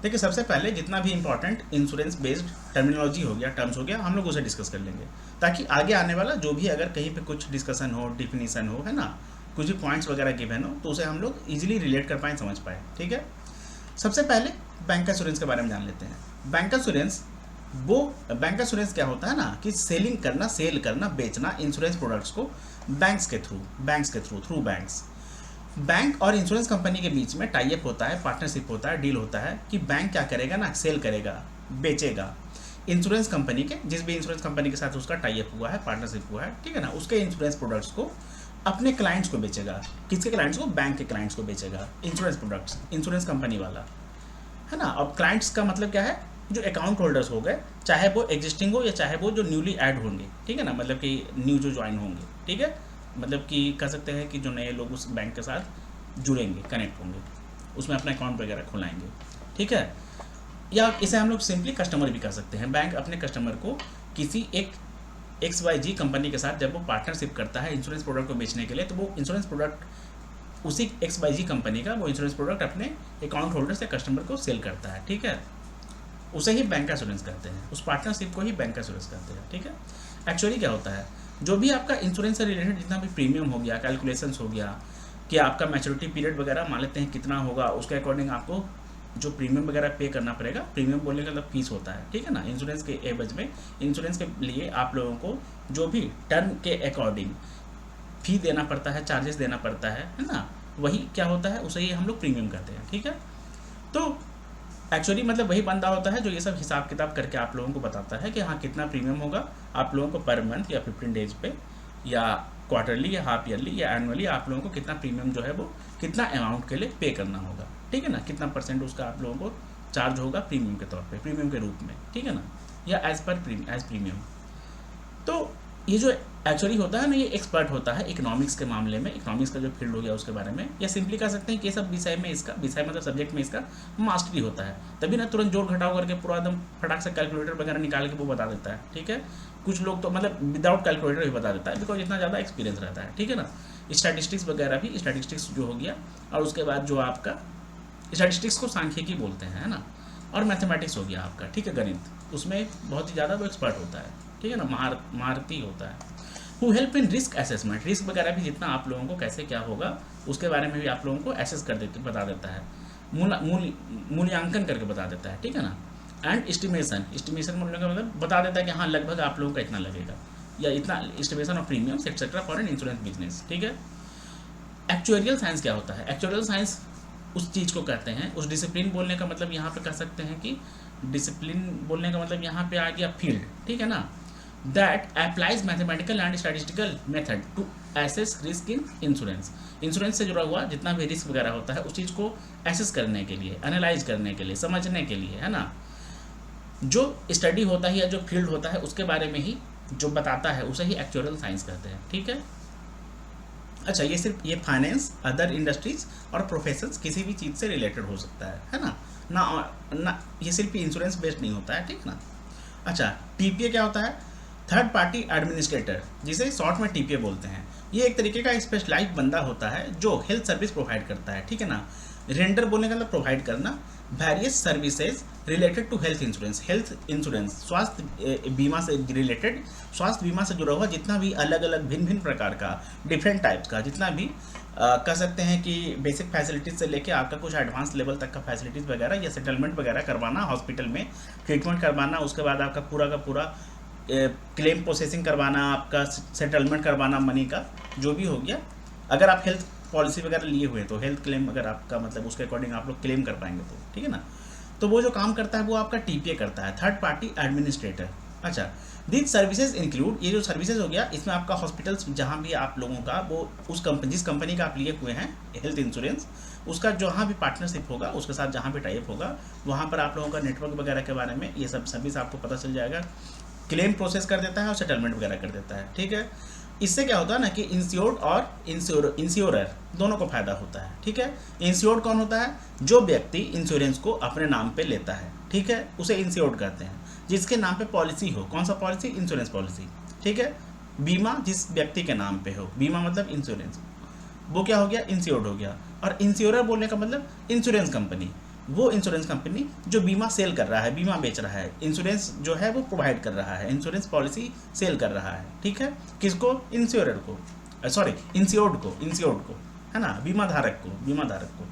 देखिए सबसे पहले जितना भी इंपॉर्टेंट इंश्योरेंस बेस्ड टर्मिनोलॉजी हो गया, टर्म्स हो गया, हम लोग उसे डिस्कस कर लेंगे, ताकि आगे आने वाला जो भी अगर कहीं पे कुछ डिस्कशन हो, डिफिनीसन हो, है ना, कुछ भी पॉइंट्स वगैरह गिवन हो, तो उसे हम लोग इजीली रिलेट कर पाएँ, समझ पाए। ठीक है, सबसे पहले बैंक इंश्योरेंस के बारे में जान लेते हैं। बैंक इंश्योरेंस बैंक इंश्योरेंस क्या होता है ना, कि सेलिंग करना, सेल करना, बेचना इंश्योरेंस प्रोडक्ट्स को बैंक्स के थ्रू बैंक्स। बैंक और इंश्योरेंस कंपनी के बीच में टाई अप होता है, पार्टनरशिप होता है, डील होता है कि बैंक क्या करेगा ना, सेल करेगा, बेचेगा इंश्योरेंस कंपनी के, जिस भी इंश्योरेंस कंपनी के साथ उसका टाई अप हुआ है, पार्टनरशिप हुआ है, ठीक है ना, उसके इंश्योरेंस प्रोडक्ट्स को अपने क्लाइंट्स को बेचेगा। किसके क्लाइंट्स को? बैंक के क्लाइंट्स को बेचेगा इंश्योरेंस प्रोडक्ट्स, इंश्योरेंस कंपनी वाला, है ना। अब क्लाइंट्स का मतलब क्या है? जो अकाउंट होल्डर्स हो गए, चाहे वो एग्जिस्टिंग हो या चाहे वो जो न्यूली ऐड होंगे, ठीक है ना, मतलब कि न्यू जो ज्वाइन होंगे, ठीक है, मतलब कि कह सकते हैं कि जो नए लोग उस बैंक के साथ जुड़ेंगे, कनेक्ट होंगे, उसमें अपना अकाउंट वगैरह खुलाएंगे, ठीक है। या इसे हम लोग सिंपली कस्टमर भी कह सकते हैं। बैंक अपने कस्टमर को किसी एक XYZ कंपनी के साथ जब वो पार्टनरशिप करता है इंश्योरेंस प्रोडक्ट को बेचने के लिए, तो वो इंश्योरेंस प्रोडक्ट उसी XYZ कंपनी का वो इंश्योरेंस प्रोडक्ट अपने अकाउंट होल्डर से कस्टमर को सेल करता है, ठीक है। उसे ही बैंक इंश्योरेंस कहते हैं, उस पार्टनरशिप को ही बैंक इंश्योरेंस कहते हैं, ठीक है। एक्चुअली क्या होता है, जो भी आपका इंश्योरेंस से रिलेटेड जितना भी प्रीमियम हो गया, कैलकुलेशंस हो गया, कि आपका मैच्योरिटी पीरियड वगैरह मान लेते हैं कितना होगा, उसके अकॉर्डिंग आपको जो प्रीमियम वगैरह पे करना पड़ेगा। प्रीमियम बोलने का मतलब फीस होता है, ठीक है ना। इंश्योरेंस के एवज में, इंश्योरेंस के लिए आप लोगों को जो भी टर्म के अकॉर्डिंग फी देना पड़ता है, चार्जेस देना पड़ता है ना, वही क्या होता है, उसे ही हम लोग प्रीमियम कहते हैं, ठीक है। तो एक्चुअली मतलब वही बंदा होता है जो ये सब हिसाब किताब करके आप लोगों को बताता है कि हाँ कितना प्रीमियम होगा आप लोगों को पर मंथ या 15 डेज पे, या क्वार्टरली या हाफ ईयरली या एनुअली आप लोगों को कितना प्रीमियम जो है वो कितना अमाउंट के लिए पे करना होगा, ठीक है ना, कितना परसेंट उसका आप लोगों को चार्ज होगा प्रीमियम के तौर पे, प्रीमियम के रूप में, ठीक है ना, या एज प्रीमियम। तो ये जो एक्चुअली होता है ना, ये एक्सपर्ट होता है इकोनॉमिक्स के मामले में, इकोनॉमिक्स का जो फील्ड हो गया उसके बारे में, या सिंपली कह सकते हैं कि सब विषय में इसका, विषय मतलब सब्जेक्ट में इसका मास्टरी होता है, तभी ना तुरंत जोड़ घटाव करके पूरा एकदम फटाक से कैलकुलेटर वगैरह निकाल के वो बता देता है, ठीक है। कुछ लोग तो मतलब विदाउट कैलकुलेटर भी बता देता है, बिकॉज इतना ज़्यादा एक्सपीरियंस रहता है, ठीक है ना। स्टैटिस्टिक्स वगैरह भी, स्टैटिस्टिक्स जो हो गया, और उसके बाद जो आपका स्टैटिस्टिक्स को सांख्यिकी बोलते हैं, है ना, और मैथमेटिक्स हो गया आपका, ठीक है, गणित, उसमें बहुत ही ज़्यादा वो एक्सपर्ट होता है, ठीक है ना, महारती होता है। Who help in risk assessment, risk वगैरह भी जितना आप लोगों को कैसे क्या होगा उसके बारे में भी आप लोगों को एसेस कर देते, बता देता है, मूल्यांकन करके बता देता है, ठीक है ना। एंड एस्टिमेशन बोलने का मतलब बता देता है कि हाँ लगभग आप लोगों का इतना लगेगा, या इतना estimation of premiums etcetera for an insurance business, ठीक है। एक्चुअरियल साइंस क्या होता है? एक्चुअरियल साइंस उस चीज़ को कहते हैं, उस डिसिप्लिन बोलने का मतलब यहाँ पे कह सकते हैं कि डिसिप्लिन बोलने का मतलब यहाँ पे आ गया फील्ड, ठीक है ना, that applies mathematical and statistical method to assess risk in insurance. Insurance से जुड़ा हुआ जितना भी रिस्क वगैरह होता है उस चीज़ को एसेस करने के लिए, एनालाइज करने के लिए, समझने के लिए, है ना, जो स्टडी होता है या जो फील्ड होता है उसके बारे में ही जो बताता है उसे ही एक्चुअरियल साइंस कहते हैं, ठीक है। अच्छा, ये सिर्फ ये फाइनेंस, अदर इंडस्ट्रीज और प्रोफेशंस किसी भी चीज़ से रिलेटेड हो सकता है ना, ये सिर्फ इंश्योरेंस बेस्ड नहीं होता है, ठीक ना। अच्छा, टीपीए क्या होता है? थर्ड पार्टी एडमिनिस्ट्रेटर, जिसे शॉर्ट में टीपीए बोलते हैं। ये एक तरीके का स्पेशलाइज्ड बंदा होता है जो हेल्थ सर्विस प्रोवाइड करता है, ठीक है ना। रेंडर बोलने का मतलब प्रोवाइड करना, various services related to health insurance, स्वास्थ्य बीमा से रिलेटेड, स्वास्थ्य बीमा से जुड़ा हुआ जितना भी अलग अलग भिन्न भिन्न प्रकार का, डिफरेंट टाइप्स का जितना भी कह सकते हैं कि बेसिक फैसिलिटीज़ से लेके आपका कुछ एडवांस लेवल तक का फैसिलिटीज़ वगैरह या सेटलमेंट वगैरह करवाना, हॉस्पिटल में ट्रीटमेंट करवाना, उसके बाद आपका पूरा का पूरा क्लेम प्रोसेसिंग करवाना, आपका सेटलमेंट करवाना मनी का, जो भी हो गया। अगर आप हेल्थ पॉलिसी वगैरह लिए हुए तो हेल्थ क्लेम अगर आपका मतलब उसके अकॉर्डिंग आप लोग क्लेम कर पाएंगे तो, ठीक है ना। तो वो जो काम करता है वो आपका टीपीए करता है, थर्ड पार्टी एडमिनिस्ट्रेटर। अच्छा, दिस सर्विसेज इंक्लूड, ये जो सर्विसेज हो गया इसमें आपका हॉस्पिटल्स जहाँ भी आप लोगों का वो उस कंपनी, जिस कंपनी का आप लिए हुए हैं हेल्थ इंश्योरेंस, उसका जहाँ भी पार्टनरशिप होगा, उसके साथ जहाँ भी टाइप होगा, वहाँ पर आप लोगों का नेटवर्क वगैरह के बारे में ये सब सर्विस आपको पता चल जाएगा। क्लेम प्रोसेस कर देता है और सेटलमेंट वगैरह कर देता है, ठीक है। इससे क्या होता है ना कि इंश्योर्ड और इंश्योरर दोनों को फायदा होता है, ठीक है। इंश्योर्ड कौन होता है? जो व्यक्ति इंश्योरेंस को अपने नाम पे लेता है, ठीक है, उसे इंश्योर्ड कहते हैं। जिसके नाम पे पॉलिसी हो, कौन सा पॉलिसी? इंश्योरेंस पॉलिसी, ठीक है। बीमा जिस व्यक्ति के नाम पे हो, बीमा मतलब इंश्योरेंस, वो क्या हो गया? इंश्योर्ड हो गया। और इंश्योरर बोलने का मतलब इंश्योरेंस कंपनी, वो इंश्योरेंस कंपनी जो बीमा सेल कर रहा है, बीमा बेच रहा है, इंश्योरेंस जो है वो प्रोवाइड कर रहा है, इंश्योरेंस पॉलिसी सेल कर रहा है, ठीक है। किसको? इंश्योरर को, सॉरी इंश्योर्ड को, है ना, बीमा धारक को।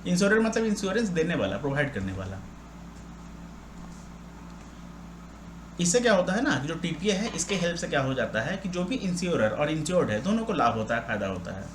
इंश्योरर मतलब इंश्योरेंस देने वाला, प्रोवाइड करने वाला। इससे क्या होता है ना कि जो टीपीए है इसके हेल्प से क्या हो जाता है कि जो भी इंश्योरर और इंश्योर्ड है दोनों को लाभ होता है, फायदा होता है।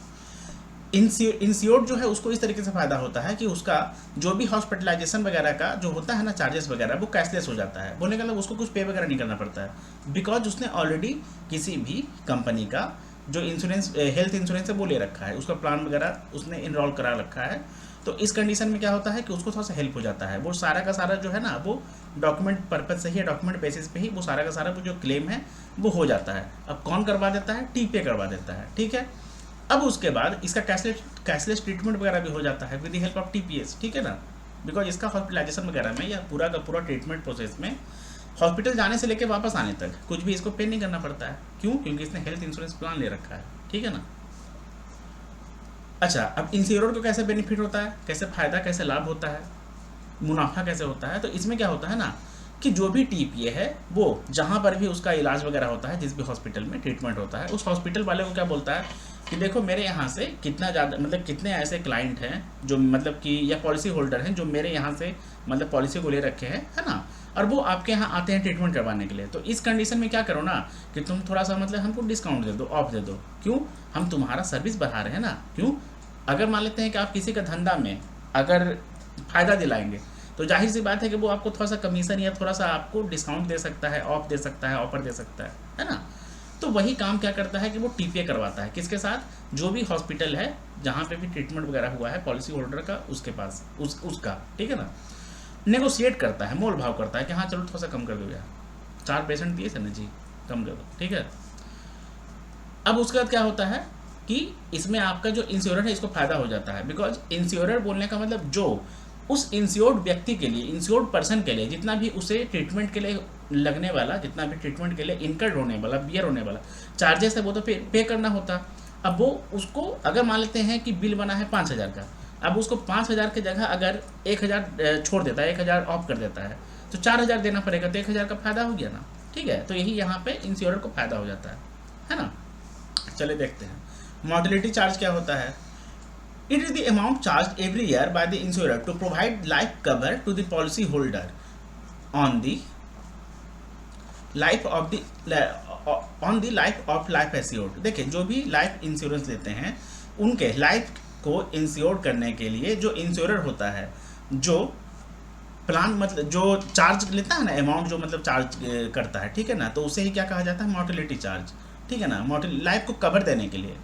इंश्योर्ड जो है उसको इस तरीके से फायदा होता है कि उसका जो भी हॉस्पिटलाइजेशन वगैरह का जो होता है ना, चार्जेस वगैरह, वो कैशलेस हो जाता है। बोलने का मतलब उसको कुछ पे वगैरह नहीं करना पड़ता है, बिकॉज उसने ऑलरेडी किसी भी कंपनी का जो इंश्योरेंस, हेल्थ इंश्योरेंस है वो ले रखा है, उसका प्लान वगैरह उसने इनरोल करा रखा है। तो इस कंडीशन में क्या होता है कि उसको थोड़ा सा हेल्प हो जाता है। वो सारा का सारा जो है ना वो डॉक्यूमेंट पर्पज से ही, डॉक्यूमेंट बेसिस पे ही वो सारा का सारा वो जो क्लेम है वो हो जाता है। अब कौन करवा देता है? टीपीए करवा देता है, ठीक है। अब उसके बाद इसका कैशलेस ट्रीटमेंट वगैरह भी हो जाता है with the help of TPS, ठीक है ना। बिकॉज इसका हॉस्पिटलाइजेशन वगैरह में या पूरा का पूरा ट्रीटमेंट प्रोसेस में हॉस्पिटल जाने से लेकर वापस आने तक कुछ भी इसको पे नहीं करना पड़ता है। क्यों? क्योंकि इसने हेल्थ इंश्योरेंस प्लान ले रखा है, ठीक है ना। अच्छा, अब इंश्योरर को कैसे बेनिफिट होता है, कैसे फायदा, कैसे लाभ होता है, मुनाफा कैसे होता है? तो इसमें क्या होता है ना कि जो भी टीपीए है वो जहाँ पर भी उसका इलाज वगैरह होता है, जिस भी हॉस्पिटल में ट्रीटमेंट होता है, उस हॉस्पिटल वाले को क्या बोलता है कि देखो मेरे यहाँ से कितना ज़्यादा, मतलब कितने ऐसे क्लाइंट हैं जो मतलब कि या पॉलिसी होल्डर हैं जो मेरे यहाँ से मतलब पॉलिसी को ले रखे हैं, है ना, और वो आपके यहाँ आते हैं ट्रीटमेंट करवाने के लिए। तो इस कंडीशन में क्या करो ना कि तुम थोड़ा सा मतलब हमको डिस्काउंट दे दो, ऑफ दे दो। क्यों? हम तुम्हारा सर्विस बढ़ा रहे हैं ना। क्यों? अगर मान लेते हैं कि आप किसी का धंधा में अगर फ़ायदा दिलाएंगे तो जाहिर सी बात है कि वो आपको थोड़ा सा कमीशन या थोड़ा सा आपको डिस्काउंट दे सकता है, ऑफ दे सकता है, ऑफर दे सकता है ना। तो वही काम क्या करता है कि वो टीपीए करवाता है। किसके साथ? जो भी हॉस्पिटल है जहाँ पे भी ट्रीटमेंट वगैरह हुआ है पॉलिसी होल्डर का, उसके पास उसका, ठीक है ना। नेगोशिएट करता है, मोल भाव करता है कि हाँ चलो थोड़ा सा कम कर दो यार, 4 पेशेंट दिए थे ना जी, कम कर दो, ठीक है। अब उसके बाद क्या होता है कि इसमें आपका जो इंश्योरर है इसको फायदा हो जाता है। बिकॉज इंश्योरर बोलने का मतलब जो उस इंश्योर्ड व्यक्ति के लिए, इंश्योर्ड पर्सन के लिए जितना भी उसे ट्रीटमेंट के लिए लगने वाला, जितना भी ट्रीटमेंट के लिए इनकर्ड होने वाला, बियर होने वाला चार्जेस है वो तो पे करना होता। अब वो उसको अगर मान लेते हैं कि बिल बना है 5,000 का, अब उसको 5,000 की जगह अगर 1,000 छोड़ देता है, 1,000 ऑफ कर देता है, तो 4,000 देना पड़ेगा, तो 1,000 का फायदा हो गया ना, ठीक है। तो यही यहाँ पे इंश्योरर को फायदा हो जाता है ना। चलिए देखते हैं मॉर्टेलिटी चार्ज क्या होता है। It is the amount charged every year by the insurer to provide life cover to the policy holder on the life of life assured। देखिए जो भी लाइफ इंश्योरेंस लेते हैं उनके लाइफ को इंश्योर करने के लिए जो इंश्योरर होता है, जो प्लान मतलब जो चार्ज लेता है ना, अमाउंट जो मतलब चार्ज करता है, ठीक है ना, तो उसे ही क्या कहा जाता है? मॉर्टेलिटी चार्ज, ठीक है ना। लाइफ को कवर देने के लिए,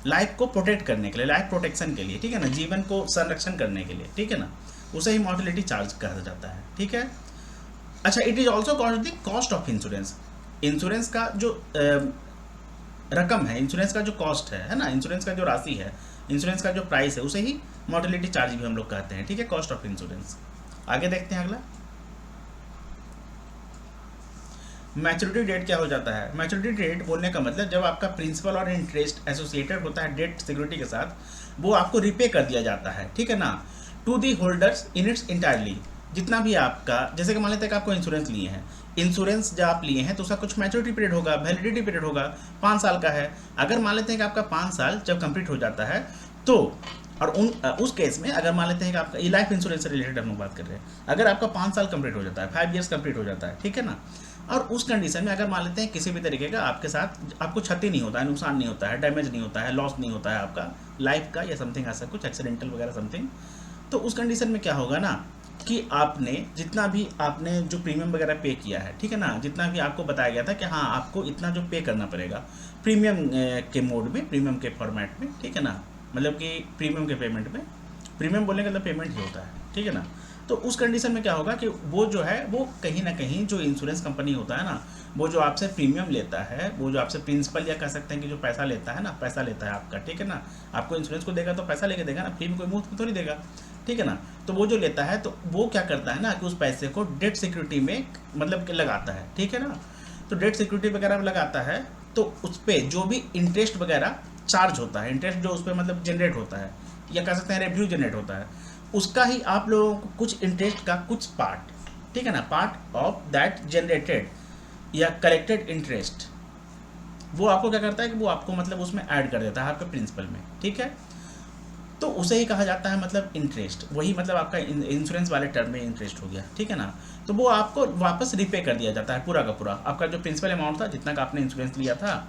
लाइफ को प्रोटेक्ट करने के लिए, लाइफ प्रोटेक्शन के लिए, ठीक है ना, जीवन को संरक्षण करने के लिए, ठीक है ना, उसे ही मॉर्टेलिटी चार्ज कहा जाता है, ठीक है। अच्छा, it is also called the cost of insurance. Insurance का जो रकम है, इंश्योरेंस का जो कॉस्ट है ना, इंश्योरेंस का जो राशि है, इंश्योरेंस का जो प्राइस है, उसे ही मॉर्टेलिटी चार्ज भी हम लोग कहते हैं, ठीक है, कॉस्ट ऑफ इंश्योरेंस। आगे देखते हैं अगला। मैच्योरिटी डेट क्या हो जाता है? मैच्योरिटी डेट बोलने का मतलब जब आपका प्रिंसिपल और इंटरेस्ट एसोसिएटेड होता है डेट सिक्योरिटी के साथ, वो आपको रिपे कर दिया जाता है, ठीक है ना, to the holders in its entirely. जितना भी आपका, जैसे कि मान लेते हैं कि आपको इंश्योरेंस लिए हैं, इंश्योरेंस जब आप लिए हैं तो उसका कुछ मैच्योरिटी पीरियड होगा, वैलिडिटी पीरियड होगा, 5 साल का है। अगर मान लेते हैं कि आपका 5 साल जब कंप्लीट हो जाता है तो, और उस केस में अगर मान लेते हैं कि आपका ये लाइफ इंश्योरेंस से रिलेटेड हम लोग बात कर रहे हैं, अगर आपका 5 साल कंप्लीट हो जाता है, 5 ईयर्स कंप्लीट हो जाता है, ठीक है ना, और उस कंडीशन में अगर मान लेते हैं किसी भी तरीके का आपके साथ आपको क्षति नहीं होता है, नुकसान नहीं होता है, डैमेज नहीं होता है, लॉस नहीं होता है आपका लाइफ का या समथिंग ऐसा कुछ एक्सीडेंटल वगैरह समथिंग, तो उस कंडीशन में क्या होगा ना कि आपने जितना भी आपने जो प्रीमियम वगैरह पे किया है, ठीक है ना, जितना भी आपको बताया गया था कि हाँ आपको इतना जो पे करना पड़ेगा प्रीमियम के मोड में, प्रीमियम के फॉर्मेट में, ठीक है ना, मतलब कि प्रीमियम के पेमेंट में, प्रीमियम बोलने का मतलब पेमेंट ही होता है, ठीक है ना। तो उस कंडीशन में क्या होगा कि वो जो है वो कहीं ना कहीं जो इंश्योरेंस कंपनी होता है ना, वो जो आपसे प्रीमियम लेता है, वो जो आपसे प्रिंसिपल या कह सकते हैं कि जो पैसा लेता है ना, पैसा लेता है आपका, ठीक है ना, आपको इंश्योरेंस को देगा तो पैसा लेके देगा ना, फ्री में कोई मुफ्त में थोड़ी देगा, ठीक है ना। तो वो जो लेता है तो वो क्या करता है ना कि उस पैसे को डेट सिक्योरिटी में मतलब कि लगाता है, ठीक है ना। तो डेट सिक्योरिटी वगैरह में लगाता है तो उस पर जो भी इंटरेस्ट वगैरह चार्ज होता है, इंटरेस्ट जो उस पर मतलब जनरेट होता है या कह सकते हैं रेवेन्यू जनरेट होता है, उसका ही आप लोगों को कुछ इंटरेस्ट का कुछ पार्ट, ठीक है ना, पार्ट ऑफ दैट जनरेटेड या कलेक्टेड इंटरेस्ट, वो आपको क्या करता है कि वो आपको मतलब उसमें ऐड कर देता है आपके प्रिंसिपल में, ठीक है। तो उसे ही कहा जाता है मतलब इंटरेस्ट, वही मतलब आपका इंश्योरेंस वाले टर्म में इंटरेस्ट हो गया, ठीक है ना। तो वो आपको वापस रिपे कर दिया जाता है पूरा का पूरा, आपका जो प्रिंसिपल अमाउंट था जितना का आपने इंश्योरेंस लिया था,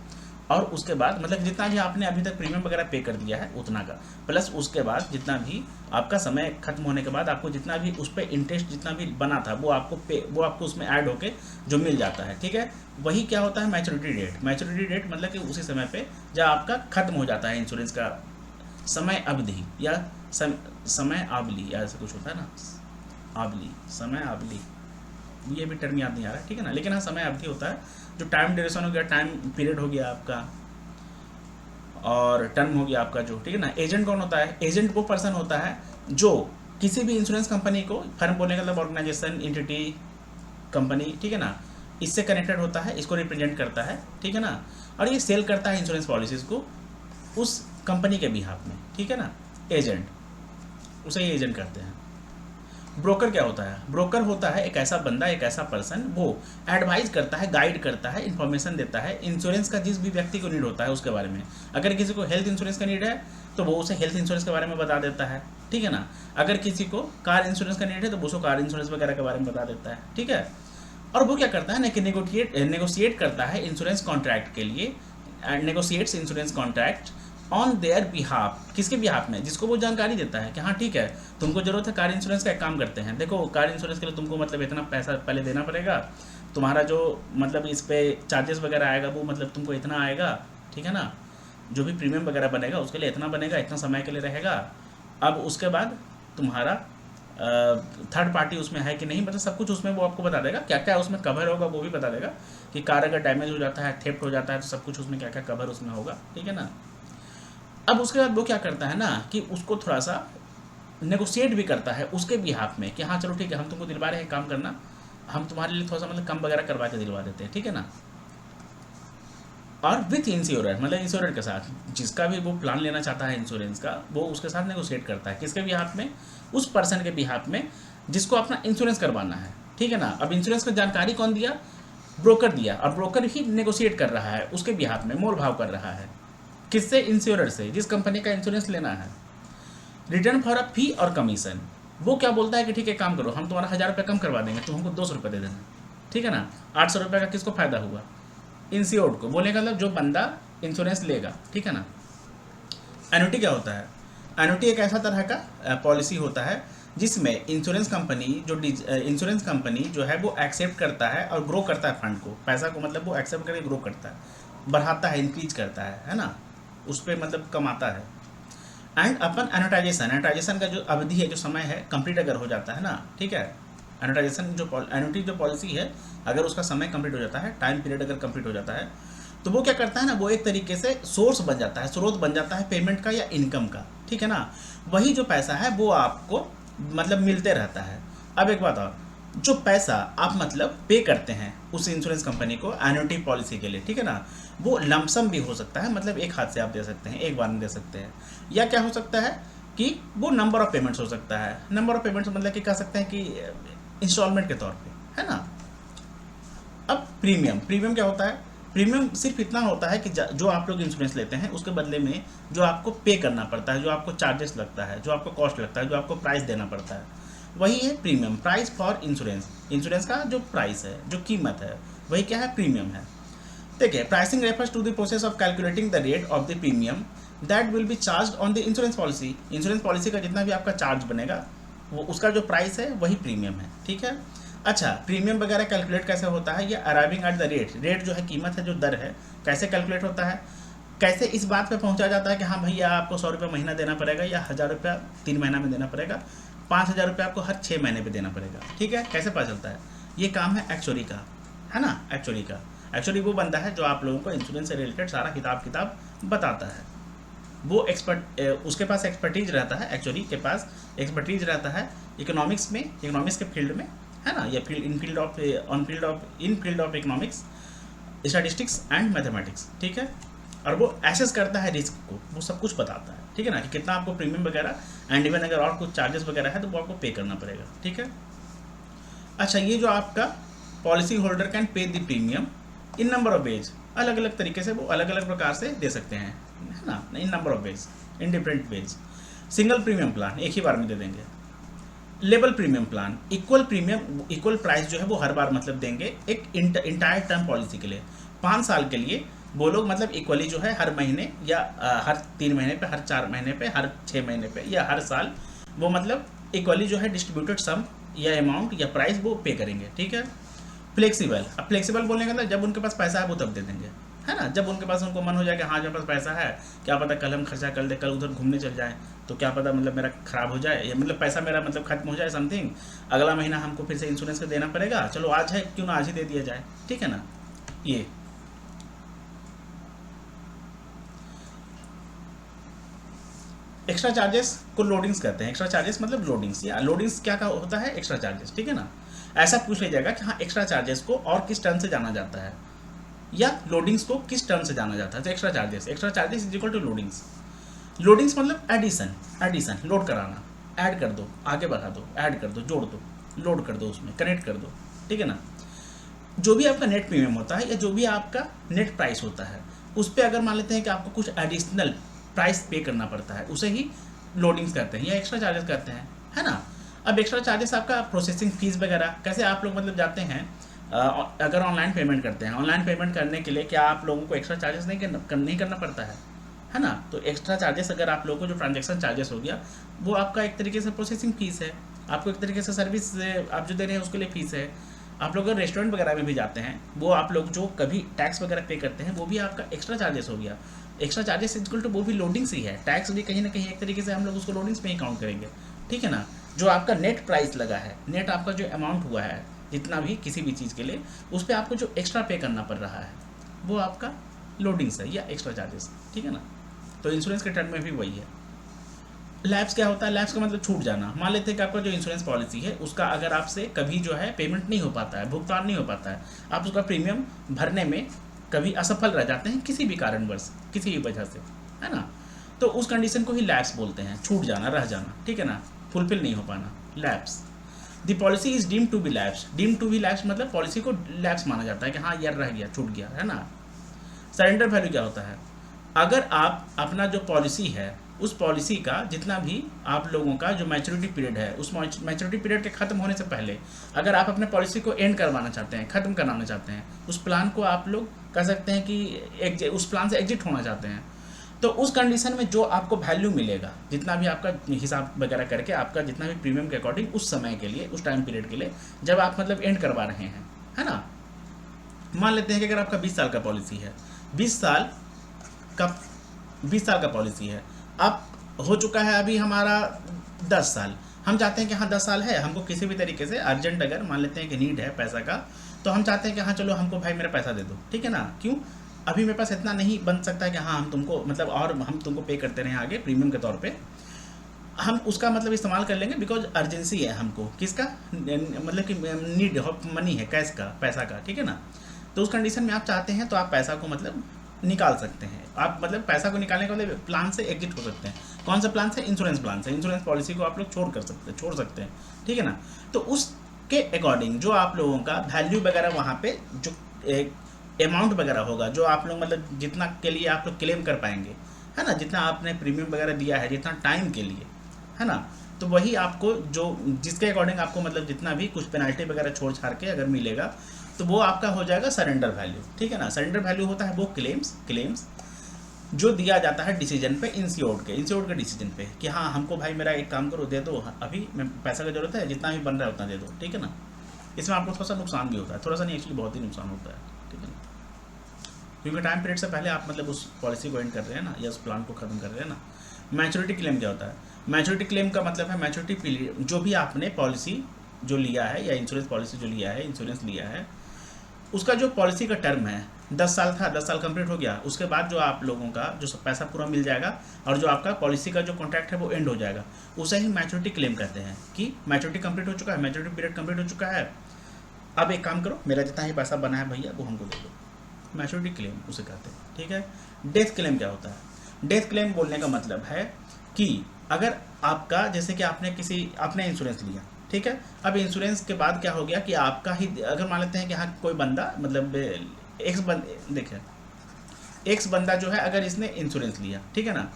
और उसके बाद मतलब जितना भी आपने अभी तक प्रीमियम वगैरह पे कर दिया है उतना का, प्लस उसके बाद जितना भी आपका समय खत्म होने के बाद आपको जितना भी उस पर इंटरेस्ट जितना भी बना था वो आपको उसमें ऐड होके जो मिल जाता है, ठीक है। वही क्या होता है मैच्योरिटी डेट। मैच्योरिटी डेट मतलब कि उसी समय पे जब आपका खत्म हो जाता है इंश्योरेंस का समय अवधि या समय आवली या ऐसा कुछ होता है ना, आवली, समय आवली, ये भी टर्म याद नहीं आ रहा है, ठीक है ना। लेकिन हाँ समय अवधि होता है, जो टाइम ड्यूरेशन हो गया, टाइम पीरियड हो गया आपका, और टर्म हो गया आपका जो, ठीक है ना। एजेंट कौन होता है? एजेंट वो पर्सन होता है जो किसी भी इंश्योरेंस कंपनी को, फर्म बोलने का मतलब ऑर्गेनाइजेशन, एंटिटी, कंपनी, ठीक है ना, इससे कनेक्टेड होता है, इसको रिप्रेजेंट करता है, ठीक है ना। और ये सेल करता है इंश्योरेंस पॉलिसीज को उस कंपनी के बिहाफ में, ठीक है ना। एजेंट, उसे ही एजेंट कहते हैं। ब्रोकर क्या होता है? ब्रोकर होता है एक ऐसा बंदा, एक ऐसा पर्सन, वो एडवाइज करता है, गाइड करता है, इन्फॉर्मेशन देता है इंश्योरेंस का जिस भी व्यक्ति को नीड होता है उसके बारे में। अगर किसी को हेल्थ इंश्योरेंस का नीड है तो वो उसे हेल्थ इंश्योरेंस के बारे में बता देता है, ठीक है ना। अगर किसी को कार इंश्योरेंस का नीड है तो वो उसको कार इंश्योरेंस वगैरह के बारे में बता देता है, ठीक है। और वो क्या करता है ना कि नेगोशिएट करता है इंश्योरेंस कॉन्ट्रैक्ट के लिए, negotiates insurance contract on their behalf. किसके बिहाफ में? जिसको वो जानकारी देता है कि हाँ ठीक है तुमको जरूरत है कार इंश्योरेंस का, एक काम करते हैं, देखो कार इंश्योरेंस के लिए तुमको मतलब इतना पैसा पहले देना पड़ेगा, तुम्हारा जो मतलब इस पे चार्जेस वगैरह आएगा वो मतलब तुमको इतना आएगा, ठीक है ना। जो भी प्रीमियम वगैरह बनेगा उसके लिए इतना बनेगा, इतना समय के लिए रहेगा। अब उसके बाद तुम्हारा थर्ड पार्टी उसमें है कि नहीं, मतलब सब कुछ उसमें वो आपको बता देगा, क्या क्या उसमें कवर होगा वो भी बता देगा, कि कार अगर डैमेज हो जाता है, थेफ्ट हो जाता है तो सब कुछ उसमें क्या क्या कवर उसमें होगा, ठीक है ना। अब उसके बाद वो क्या करता है ना कि उसको थोड़ा सा नेगोशिएट भी करता है उसके बिहाफ में कि हाँ चलो ठीक है हम तुमको दिलवा रहे हैं काम करना, हम तुम्हारे लिए थोड़ा सा मतलब कम वगैरह करवा के दिलवा देते हैं, ठीक है ना। और विथ इंश्योरेंस मतलब इंश्योरेंस के साथ, जिसका भी वो प्लान लेना चाहता है इंश्योरेंस का, वो उसके साथ नेगोशिएट करता है। किसके बिहाफ में? उस पर्सन के बिहाफ में जिसको अपना इंश्योरेंस करवाना है, ठीक है ना। अब इंश्योरेंस का जानकारी कौन दिया? ब्रोकर दिया, और ब्रोकर ही नेगोशिएट कर रहा है उसके बिहाफ में, मोल भाव कर रहा है। किससे? इंश्योरर से, जिस कंपनी का इंश्योरेंस लेना है। रिटर्न फॉर अ फी और कमीशन, वो क्या बोलता है कि ठीक है काम करो, हम तुम्हारा 1000 रुपये कम करवा देंगे, तुम हमको 200 रुपये दे देना, ठीक है ना। 800 रुपये का किसको फायदा हुआ? इंश्योर्ड को। बोलने का मतलब जो बंदा इंश्योरेंस लेगा, ठीक है ना। एन्युटी क्या होता है? एन्युटी एक ऐसा तरह का पॉलिसी होता है जिसमें इंश्योरेंस कंपनी जो है वो एक्सेप्ट करता है और ग्रो करता है फंड को, पैसा को मतलब वो एक्सेप्ट करके ग्रो करता है, बढ़ाता है, इंक्रीज करता है ना, उस पर मतलब कमाता है। एंड अपन एनोटाइजेशन का जो अवधि है, जो समय है, कंप्लीट अगर हो जाता है ना, ठीक है। एन्युटी जो पॉलिसी है अगर उसका समय कंप्लीट हो जाता है, टाइम पीरियड अगर कंप्लीट हो जाता है, तो वो क्या करता है ना, वो एक तरीके से सोर्स बन जाता है, स्रोत बन जाता है पेमेंट का या इनकम का, ठीक है ना। वही जो पैसा है वो आपको मतलब मिलते रहता है। अब एक बात और, जो पैसा आप मतलब पे करते हैं उस इंश्योरेंस कंपनी को एन्युटी पॉलिसी के लिए, ठीक है ना, वो लमसम भी हो सकता है, मतलब एक हाथ से आप दे सकते हैं, एक बार में दे सकते हैं, या क्या हो सकता है कि वो नंबर ऑफ पेमेंट्स हो सकता है। नंबर ऑफ पेमेंट्स मतलब कि कह सकते हैं कि इंस्टॉलमेंट के तौर पे, है ना। अब प्रीमियम क्या होता है? प्रीमियम सिर्फ इतना होता है कि जो आप लोग इंश्योरेंस लेते हैं उसके बदले में जो आपको पे करना पड़ता है, जो आपको चार्जेस लगता है, जो आपको कॉस्ट लगता है, जो आपको प्राइस देना पड़ता है, वही है premium. Price for insurance, insurance का जो प्राइस है, जो कीमत है, वही क्या है? प्रीमियम है। देखिए, pricing refers to the process of calculating the rate of the premium that will be charge on the insurance policy. Insurance policy का जितना भी आपका चार्ज बनेगा वो उसका जो प्राइस है वही प्रीमियम है, ठीक है। अच्छा, प्रीमियम वगैरह कैलकुलेट कैसे होता है? ये अराइविंग एट द रेट जो है, कीमत है, जो दर है, कैसे कैलकुलेट होता है? कैसे इस बात पे पहुंचा जाता है कि हाँ भैया आपको 100 रुपये महीना देना पड़ेगा, या 1000 रुपया 3 महीना में देना पड़ेगा, 5000 रुपये आपको हर 6 महीने पे देना पड़ेगा, ठीक है। कैसे पता चलता है? ये काम है एक्चुअरी का, है ना। एक्चुअरी वो बंदा है जो आप लोगों को इंश्योरेंस से रिलेटेड सारा किताब बताता है। वो उसके पास एक्सपर्टीज रहता है, एक्चुअरी के पास एक्सपर्टीज रहता है इकोनॉमिक्स के फील्ड में, है ना, या in field of economics, statistics and mathematics, ठीक है। और वो एसेस करता है रिस्क को, वो सब कुछ बताता है। ठीक है ना, कि कितना आपको प्रीमियम वगैरह एंड इवन अगर और कुछ चार्जेस वगैरह है तो वो आपको पे करना पड़ेगा, ठीक है। अच्छा, ये जो आपका policy holder can pay the premium in number of veg, अलग अलग तरीके से वो अलग अलग प्रकार से दे सकते हैं, है ना, in number of ways, in different ways. Single premium plan एक ही बार में दे देंगे। Level premium plan, equal premium equal price जो है वो हर बार मतलब देंगे एक इंटायर टर्म पॉलिसी के लिए, 5 साल के लिए वो लोग मतलब इक्वली जो है हर महीने या हर 3 महीने पे, हर 4 महीने पे, हर 6 महीने पे या हर साल वो मतलब इक्वली जो है डिस्ट्रीब्यूटेड सम या अमाउंट या प्राइस वो पे करेंगे, ठीक है। फ्लेक्सिबल, अब फ्लेक्सिबल बोलने का मतलब जब उनके पास पैसा है वो तब दे देंगे, है ना, जब उनके पास उनको मन हो जाए कि हाँ मेरे पास पैसा है, क्या पता कल हम खर्चा कर दे, कल उधर घूमने चल जाए तो क्या पता मतलब मेरा ख़राब हो जाए या मतलब पैसा मेरा मतलब खत्म हो जाए समथिंग, अगला महीना हमको फिर से इंश्योरेंस का देना पड़ेगा, चलो आज है क्यों ना आज ही दे दिया जाए, ठीक है ना। ये एक्स्ट्रा चार्जेस को लोडिंग्स कहते हैं। एक्स्ट्रा चार्जेस मतलब लोडिंग्स, या लोडिंग्स क्या का होता है, एक्स्ट्रा चार्जेस, ठीक है ना। ऐसा पूछ लिया जाएगा कि हाँ एक्स्ट्रा चार्जेस को और किस टर्म से जाना जाता है, या लोडिंग्स को किस टर्म से जाना जाता है। तो extra charges is equal to loadings. Loadings मतलब एडिशन लोड कराना, ऐड कर दो, आगे बढ़ा दो, ऐड कर दो, जोड़ दो, लोड कर दो, उसमें कनेक्ट कर दो, ठीक है ना। जो भी आपका नेट प्रीमियम होता है या जो भी आपका नेट प्राइस होता है उस पर अगर मान लेते हैं कि आपको कुछ एडिशनल प्राइस पे करना पड़ता है, उसे ही लोडिंग्स कहते हैं या एक्स्ट्रा चार्जेस कहते हैं, है ना। अब एक्स्ट्रा चार्जेस आपका प्रोसेसिंग फीस वगैरह, कैसे आप लोग मतलब जाते हैं अगर ऑनलाइन पेमेंट करते हैं, ऑनलाइन पेमेंट करने के लिए क्या आप लोगों को एक्स्ट्रा चार्जेस नहीं करना पड़ता है ना। तो एक्स्ट्रा चार्जेस अगर आप लोगों को जो ट्रांजैक्शन चार्जेस हो गया वो आपका एक तरीके से प्रोसेसिंग फीस है, आपको एक तरीके से सर्विस आप जो दे रहे हैं उसके लिए फीस है। आप लोग अगर रेस्टोरेंट वगैरह में भी जाते हैं वो आप लोग जो कभी टैक्स वगैरह पे करते हैं वो भी आपका एक्स्ट्रा चार्जेस हो गया। एक्स्ट्रा चार्जेस इक्वल टू वो भी लोडिंग्स ही है, टैक्स भी कहीं ना कहीं एक तरीके से हम लोग उसको लोडिंग्स में ही काउंट करेंगे, ठीक है ना। जो आपका नेट प्राइस लगा है, नेट आपका जो अमाउंट हुआ है जितना भी किसी भी चीज़ के लिए, उस पर आपको जो एक्स्ट्रा पे करना पड़ रहा है वो आपका लोडिंग्स है या एक्स्ट्रा चार्जेस, ठीक है ना। तो इंश्योरेंस के टर्म में भी वही है। लैप्स क्या होता है, लैप्स का मतलब छूट जाना। मान लेते हैं कि आपका जो इंश्योरेंस पॉलिसी है उसका अगर आपसे कभी जो है पेमेंट नहीं हो पाता है, भुगतान नहीं हो पाता है, आप उसका प्रीमियम भरने में कभी असफल रह जाते हैं किसी भी कारणवश, किसी भी वजह से, है ना, तो उस कंडीशन को ही लैप्स बोलते हैं, छूट जाना, रह जाना, ठीक है ना, फुलफिल नहीं हो पाना, lapse. The policy is deemed to be lapse. Deemed to be lapse मतलब पॉलिसी को लैप्स माना जाता है कि हाँ यार रह गया, छूट गया, है ना। सरेंडर वैल्यू क्या होता है, अगर आप अपना जो पॉलिसी है उस पॉलिसी का जितना भी आप लोगों का जो मैच्योरिटी पीरियड है, उस मैच्योरिटी पीरियड के ख़त्म होने से पहले अगर आप अपने पॉलिसी को एंड करवाना चाहते हैं, ख़त्म कराना चाहते हैं, उस प्लान को आप लोग कह सकते हैं कि उस प्लान से एग्जिट होना चाहते हैं, तो उस कंडीशन में जो आपको वैल्यू मिलेगा, जितना भी आपका हिसाब वगैरह करके आपका जितना भी प्रीमियम के अकॉर्डिंग उस समय के लिए, उस टाइम पीरियड के लिए जब आप मतलब एंड करवा रहे हैं, है ना। मान लेते हैं कि अगर आपका 20 साल का पॉलिसी है, 20 साल का पॉलिसी है, अब हो चुका है अभी हमारा 10 साल, हम चाहते हैं कि हाँ 10 साल है, हमको किसी भी तरीके से अर्जेंट अगर मान लेते हैं कि नीड है पैसा का, तो हम चाहते हैं कि हाँ चलो हमको भाई मेरा पैसा दे दो, ठीक है ना। क्यों, अभी मेरे पास इतना नहीं बन सकता है कि हाँ हम तुमको मतलब और हम तुमको पे करते रहें आगे प्रीमियम के तौर पे, हम उसका मतलब इस्तेमाल कर लेंगे बिकॉज अर्जेंसी है हमको, किसका मतलब कि नीड मनी है, कैश का, पैसा का, ठीक है ना। तो उस कंडीशन में आप चाहते हैं तो आप पैसा को मतलब निकाल सकते हैं, आप मतलब पैसा को निकालने के मतलब प्लान से एग्जिट हो सकते हैं। कौन सा प्लान से, इंश्योरेंस प्लान से, इंश्योरेंस पॉलिसी को आप लोग छोड़ सकते हैं, ठीक है ना। तो उसके अकॉर्डिंग जो आप लोगों का वैल्यू वगैरह वहाँ पे जो अमाउंट वगैरह होगा, जो आप लोग मतलब जितना के लिए आप लोग क्लेम कर पाएंगे, है ना, जितना आपने प्रीमियम वगैरह दिया है, जितना टाइम के लिए, है ना, तो वही आपको जो जिसके अकॉर्डिंग आपको मतलब जितना भी कुछ पेनल्टी वगैरह छोड़ छाड़ के अगर मिलेगा तो वो आपका हो जाएगा सरेंडर वैल्यू, ठीक है ना। सरेंडर वैल्यू होता है वो क्लेम्स जो दिया जाता है डिसीजन पे, इंश्योर्ड के डिसीजन पे कि हाँ हमको भाई मेरा एक काम करो, दे दो, अभी मैं पैसा की जरूरत है, जितना भी बन रहा है उतना दे दो, ठीक है ना। इसमें आपको थोड़ा सा नुकसान भी होता है, थोड़ा सा नहीं एक्चुअली बहुत ही नुकसान होता है, ठीक है ना, क्योंकि टाइम पीरियड से पहले आप मतलब उस पॉलिसी को एंड कर रहे हैं ना, या उस प्लान को ख़त्म कर रहे हैं ना। मैच्योरिटी क्लेम क्या होता है, मैच्योरिटी क्लेम का मतलब है मैच्योरिटी पीरियड, जो भी आपने पॉलिसी जो लिया है या इंश्योरेंस पॉलिसी जो लिया है, इंश्योरेंस लिया है, उसका जो पॉलिसी का टर्म है 10 साल था, 10 साल कंप्लीट हो गया, उसके बाद जो आप लोगों का जो पैसा पूरा मिल जाएगा और जो आपका पॉलिसी का जो कॉन्ट्रैक्ट है वो एंड हो जाएगा, उसे ही मैच्योरिटी क्लेम कहते हैं कि मैच्योरिटी कंप्लीट हो चुका है, मैच्योरिटी पीरियड कंप्लीट हो चुका है, अब एक काम करो, मेरा जितना ही पैसा बना है भैया वो हमको दे दो, मैच्योरिटी क्लेम उसे कहते हैं, ठीक है। डेथ क्लेम क्या होता है, डेथ क्लेम बोलने का मतलब है कि अगर आपका जैसे कि आपने इंश्योरेंस लिया, ठीक है, अब इंश्योरेंस के बाद क्या हो गया कि आपका ही अगर मान लेते हैं कि हाँ कोई बंदा मतलब देखिए एक्स बंदा जो है अगर इसने इंश्योरेंस लिया, ठीक है ना,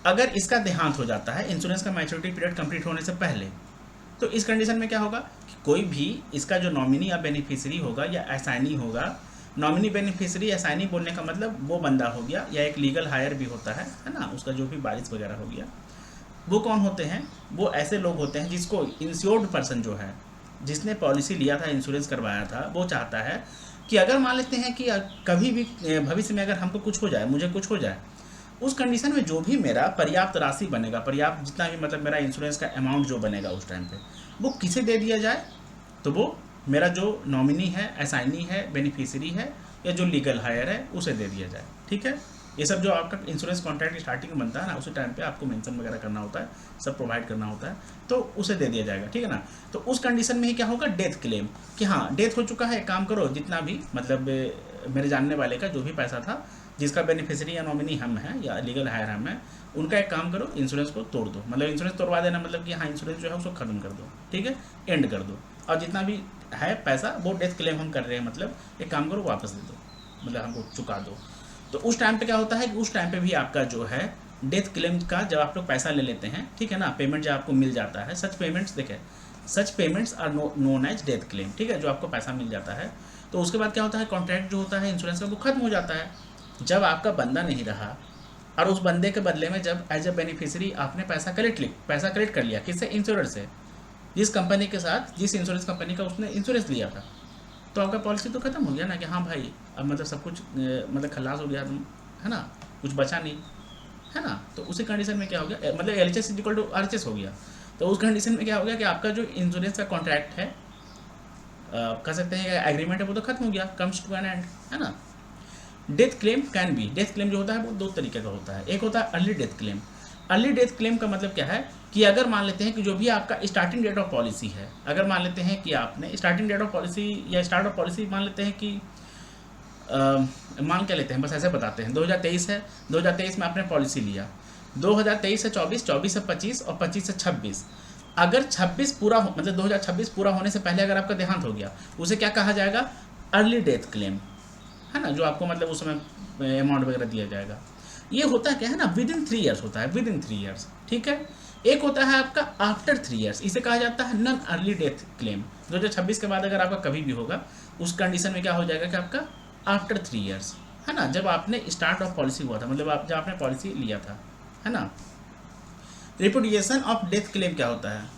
अगर इसका देहांत हो जाता है इंश्योरेंस का मैच्योरिटी पीरियड कंप्लीट होने से पहले, तो इस कंडीशन में क्या होगा कि कोई भी इसका जो नॉमिनी या बेनिफिशियरी होगा या असाइनी होगा, नॉमिनी बेनिफिशियरी असाइनी बोलने का मतलब वो बंदा हो गया या एक लीगल हायर भी होता है ना, उसका जो भी वारिस वगैरह हो गया, वो कौन होते हैं, वो ऐसे लोग होते हैं जिसको इंश्योर्ड पर्सन जो है जिसने पॉलिसी लिया था, इंश्योरेंस करवाया था, वो चाहता है कि अगर मान लेते हैं कि कभी भी भविष्य में अगर हमको कुछ हो जाए, मुझे कुछ हो जाए, उस कंडीशन में जो भी मेरा पर्याप्त राशि बनेगा, पर्याप्त जितना भी मतलब मेरा इंश्योरेंस का अमाउंट जो बनेगा उस टाइम पे, वो किसे दे दिया जाए, तो वो मेरा जो नॉमिनी है, असाइनी है, बेनिफिशियरी है या जो लीगल हायर है उसे दे दिया जाए। ठीक है, ये सब जो आपका इंश्योरेंस कॉन्ट्रैक्ट स्टार्टिंग में बनता है ना, उसी टाइम पे आपको मेंशन वगैरह करना होता है, सब प्रोवाइड करना होता है, तो उसे दे दिया जाएगा। ठीक है ना, तो उस कंडीशन में ही क्या होगा, डेथ क्लेम, कि हाँ डेथ हो चुका है, काम करो जितना भी मतलब मेरे जानने वाले का जो भी पैसा था, जिसका बेनिफिशियरी या नॉमिनी हम हैं या लीगल हायर हम हैं, उनका एक काम करो, इंश्योरेंस को तोड़ दो, मतलब इंश्योरेंस तोड़वा देना मतलब कि हाँ इंश्योरेंस जो है उसको खत्म कर दो, ठीक है, एंड कर दो, और जितना भी है पैसा वो डेथ क्लेम हम कर रहे हैं, मतलब एक काम करो वापस दे दो, मतलब हमको चुका दो। तो उस टाइम पे क्या होता है कि उस टाइम पे भी आपका जो है डेथ क्लेम का जब आप लोग पैसा ले लेते हैं, ठीक है ना, पेमेंट जब आपको मिल जाता है, सच पेमेंट्स देखें, such payments are known as death claim, ठीक है, जो आपको पैसा मिल जाता है, तो उसके बाद क्या होता है, कॉन्ट्रैक्ट जो होता है इंश्योरेंस का वो खत्म हो जाता है। जब आपका बंदा नहीं रहा और उस बंदे के बदले में जब एज ए बेनिफिशियरी आपने पैसा कलेक्ट कर लिया, किससे, इंश्योरेंस से, जिस कंपनी के साथ, जिस इंश्योरेंस कंपनी का उसने इंश्योरेंस लिया था, तो आपका पॉलिसी तो खत्म हो गया ना, कि हाँ भाई अब मतलब सब कुछ मतलब खलास हो गया, है ना, कुछ बचा नहीं, है ना। तो उसी कंडीशन में क्या हो गया, मतलब LHS is equal to RHS हो गया। तो उस कंडीशन में क्या हो गया कि आपका जो इंश्योरेंस का कॉन्ट्रैक्ट है, कह सकते हैं एग्रीमेंट है, वो तो खत्म हो गया, कम्स टू एन एंड, है ना। Death claim can be, death claim जो होता है वो दो तरीके का होता है, एक होता है early death claim. Early death claim का मतलब क्या है कि अगर मान लेते हैं कि जो भी आपका स्टार्टिंग डेट ऑफ पॉलिसी है, अगर मान लेते हैं कि आपने स्टार्टिंग डेट ऑफ पॉलिसी या स्टार्ट ऑफ पॉलिसी मान लेते हैं कि मान क्या लेते हैं, बस ऐसे बताते हैं, 2023 है, 2023 में आपने पॉलिसी लिया, 2023 से 24, 24 से 25 और 25 से 26, अगर 26 पूरा हो, मतलब 2026 पूरा होने से पहले अगर आपका देहांत हो गया, उसे क्या कहा जाएगा, अर्ली डेथ क्लेम, है ना, जो आपको मतलब उस समय अमाउंट वगैरह दिया जाएगा। ये होता क्या है ना, विद इन 3 ईयर्स होता है, विद इन 3 ईयर्स, ठीक है। एक होता है आपका आफ्टर 3 ईयर्स, इसे कहा जाता है नॉन अर्ली डेथ क्लेम। 2026 के बाद अगर आपका कभी भी होगा, उस कंडीशन में क्या हो जाएगा कि आपका आफ्टर 3 ईयर्स, है ना, जब आपने स्टार्ट ऑफ पॉलिसी हुआ था, मतलब आप जब आपने पॉलिसी लिया था, है ना। रिपुडिएशन ऑफ डेथ क्लेम क्या होता है,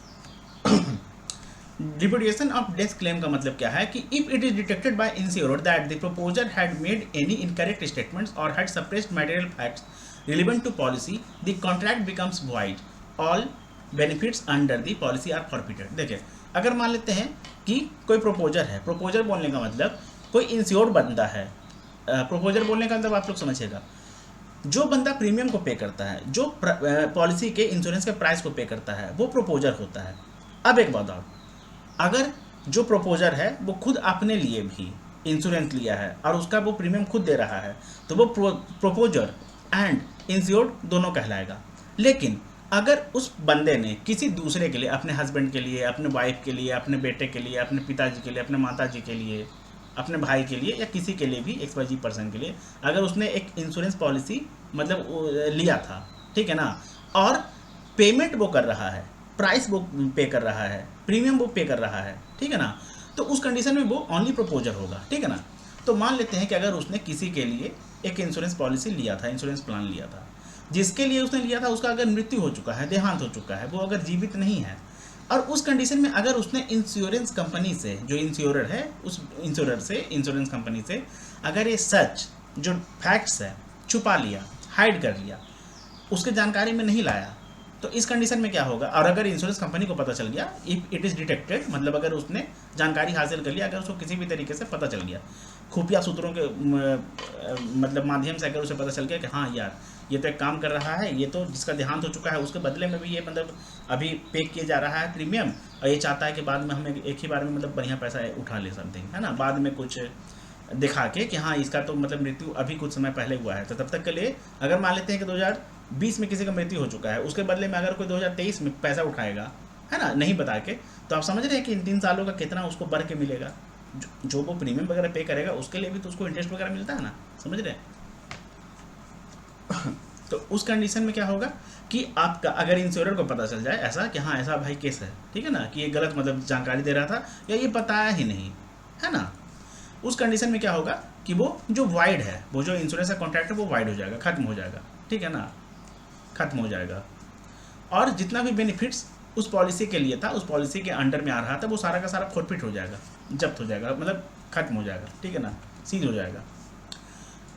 रिपुडिएशन ऑफ डेथ क्लेम का मतलब क्या है कि if it is detected by insured that the proposer had made any incorrect statements और had suppressed material facts relevant to policy, the contract becomes void, all benefits under the policy are forfeited. देखिए, अगर मान लेते हैं कि कोई proposer है, proposer बोलने का मतलब कोई इंश्योर्ड बंदा है, प्रपोजर बोलने का मतलब आप लोग समझिएगा, जो बंदा प्रीमियम को पे करता है, जो पॉलिसी के इंश्योरेंस के प्राइस को पे करता है, वो प्रपोजर होता है। अब एक बात और, अगर जो प्रपोजर है वो खुद अपने लिए भी इंश्योरेंस लिया है और उसका वो प्रीमियम खुद दे रहा है, तो वो प्रपोजर एंड इंश्योर्ड दोनों कहलाएगा। लेकिन अगर उस बंदे ने किसी दूसरे के लिए, अपने हस्बैंड के लिए, अपने वाइफ के लिए, अपने बेटे के लिए, अपने पिताजी के लिए, अपने माताजी के लिए, अपने भाई के लिए या किसी के लिए भी XYZ पर्सन के लिए, अगर उसने एक इंश्योरेंस पॉलिसी मतलब लिया था, ठीक है ना, और पेमेंट वो कर रहा है, प्राइस वो पे कर रहा है, प्रीमियम वो पे कर रहा है, ठीक है ना, तो उस कंडीशन में वो ओनली प्रपोजर होगा, ठीक है ना। तो मान लेते हैं कि अगर उसने किसी के लिए एक इंश्योरेंस पॉलिसी लिया था, इंश्योरेंस प्लान लिया था, जिसके लिए उसने लिया था उसका अगर मृत्यु हो चुका है, देहांत हो चुका है, वो अगर जीवित नहीं है, और उस कंडीशन में अगर उसने इंश्योरेंस कंपनी से, जो इंश्योरर है, उस इंश्योरर से, इंश्योरेंस कंपनी से अगर ये सच जो फैक्ट्स है छुपा लिया, हाइड कर लिया, उसके जानकारी में नहीं लाया, तो इस कंडीशन में क्या होगा, और अगर इंश्योरेंस कंपनी को पता चल गया, इफ इट इज़ डिटेक्टेड, मतलब अगर उसने जानकारी हासिल कर लिया, अगर उसको किसी भी तरीके से पता चल गया, खुफिया सूत्रों के मतलब माध्यम से अगर उसे पता चल गया कि हाँ यार ये तो एक काम कर रहा है, ये तो जिसका देहांत हो चुका है उसके बदले में भी ये मतलब अभी पे किया जा रहा है प्रीमियम, और ये चाहता है कि बाद में हमें एक ही बार में मतलब बढ़िया पैसा उठा ले सकते हैं, है ना, बाद में कुछ दिखा के कि हाँ इसका तो मतलब मृत्यु अभी कुछ समय पहले हुआ है, तो तब तक के लिए अगर मान लेते हैं कि 20 में किसी का मृत्यु हो चुका है, उसके बदले में अगर कोई 2023 में पैसा उठाएगा, है ना, नहीं बता के, तो आप समझ रहे हैं कि इन 3 सालों का कितना उसको बढ़ के मिलेगा। जो वो प्रीमियम वगैरह पे करेगा उसके लिए भी तो उसको इंटरेस्ट वगैरह मिलता है ना, समझ रहे हैं। तो उस कंडीशन में क्या होगा कि आपका अगर इंश्योरर को पता चल जाए ऐसा कि हाँ ऐसा भाई केस है, ठीक है ना, कि ये गलत मतलब जानकारी दे रहा था या ये बताया ही नहीं, है ना, उस कंडीशन में क्या होगा कि वो जो वाइड है, वो जो इंश्योरेंस का कॉन्ट्रैक्ट है वो वाइड हो जाएगा, खत्म हो जाएगा, ठीक है ना, खत्म हो जाएगा। और जितना भी बेनिफिट्स उस पॉलिसी के लिए था, उस पॉलिसी के अंडर में आ रहा था, वो सारा का सारा फॉरफिट हो जाएगा, जब्त हो जाएगा, मतलब खत्म हो जाएगा, ठीक है ना, सीज हो जाएगा।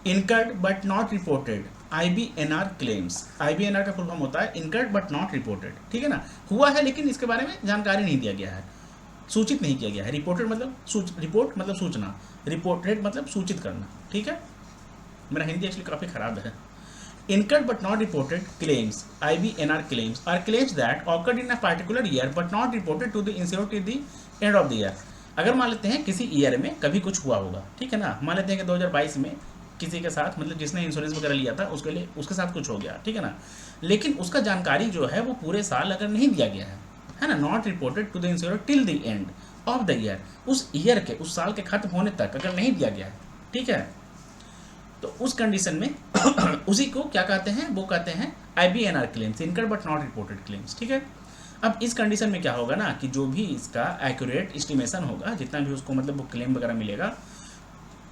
Incurred but not reported IBNR claims, IBNR का फुल फॉर्म होता है इनकर्ड बट नॉट रिपोर्टेड, ठीक है ना, हुआ है लेकिन इसके बारे में जानकारी नहीं दिया गया है, सूचित नहीं किया गया है। रिपोर्टेड मतलब रिपोर्ट मतलब सूचना, रिपोर्टेड मतलब सूचित करना, ठीक है। मेरा हिंदी एक्चुअली काफ़ी खराब है। Incurred but not reported claims, IBNR claims, are claims that occurred in a particular year but not reported to the insurer till the end of the year. अगर मान लेते हैं किसी ईयर में कभी कुछ हुआ होगा, ठीक है ना, मान लेते हैं कि 2022 में किसी के साथ मतलब जिसने इंश्योरेंस वगैरह लिया था उसके लिए उसके साथ कुछ हो गया, ठीक है ना, लेकिन उसका जानकारी जो है वो पूरे साल अगर नहीं दिया गया है ना, not reported to the insurer till the end of the year, उस ईयर के उस साल के खत्म होने तक अगर नहीं दिया गया है, ठीक है, तो उस कंडीशन में उसी को क्या कहते हैं, वो कहते हैं IBNR claims, incurred but not reported claims, ठीक है। अब इस कंडीशन में क्या होगा ना कि जो भी इसका एक्यूरेट एस्टिमेशन होगा, जितना भी उसको मतलब वो क्लेम वगैरह मिलेगा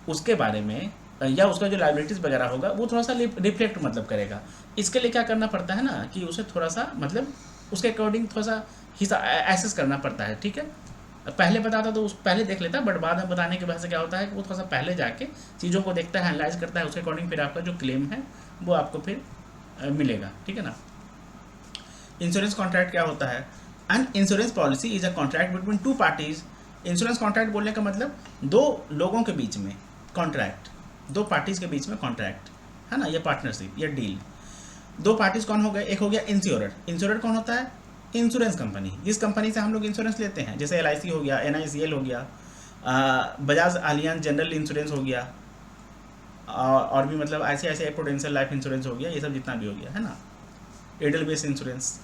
उसके बारे में, या उसका जो लाइबिलिटीज़ वगैरह होगा वो थोड़ा सा रिफ्लेक्ट मतलब करेगा। इसके लिए क्या करना पड़ता है ना कि उसे थोड़ा सा मतलब उसके अकॉर्डिंग थोड़ा सा हिसाब एसेस करना पड़ता है, ठीक है। पहले बताता तो उस पहले देख लेता, बट बाद में बताने की वजह से क्या होता है कि वो थोड़ा सा पहले जाके चीज़ों को देखता है, एनालाइज करता है, उसके अकॉर्डिंग फिर आपका जो क्लेम है वो आपको फिर मिलेगा, ठीक है ना। इंश्योरेंस कॉन्ट्रैक्ट क्या होता है? An insurance policy is a contract between two parties. Insurance contract बोलने का मतलब दो लोगों के बीच में कॉन्ट्रैक्ट, दो पार्टीज के बीच में कॉन्ट्रैक्ट, है ना, या पार्टनरशिप या डील। दो पार्टीज कौन हो गए? एक हो गया इंश्योरर। इंश्योरर कौन होता है? इंश्योरेंस कंपनी, जिस कंपनी से हम लोग इंश्योरेंस लेते हैं, जैसे LIC हो गया, NICL हो गया, बजाज आलियांज जनरल इंश्योरेंस हो गया, और भी मतलब ICICI प्रूडेंशियल लाइफ इंश्योरेंस हो गया, ये सब जितना भी हो गया, है ना, एडलबेस इंश्योरेंस,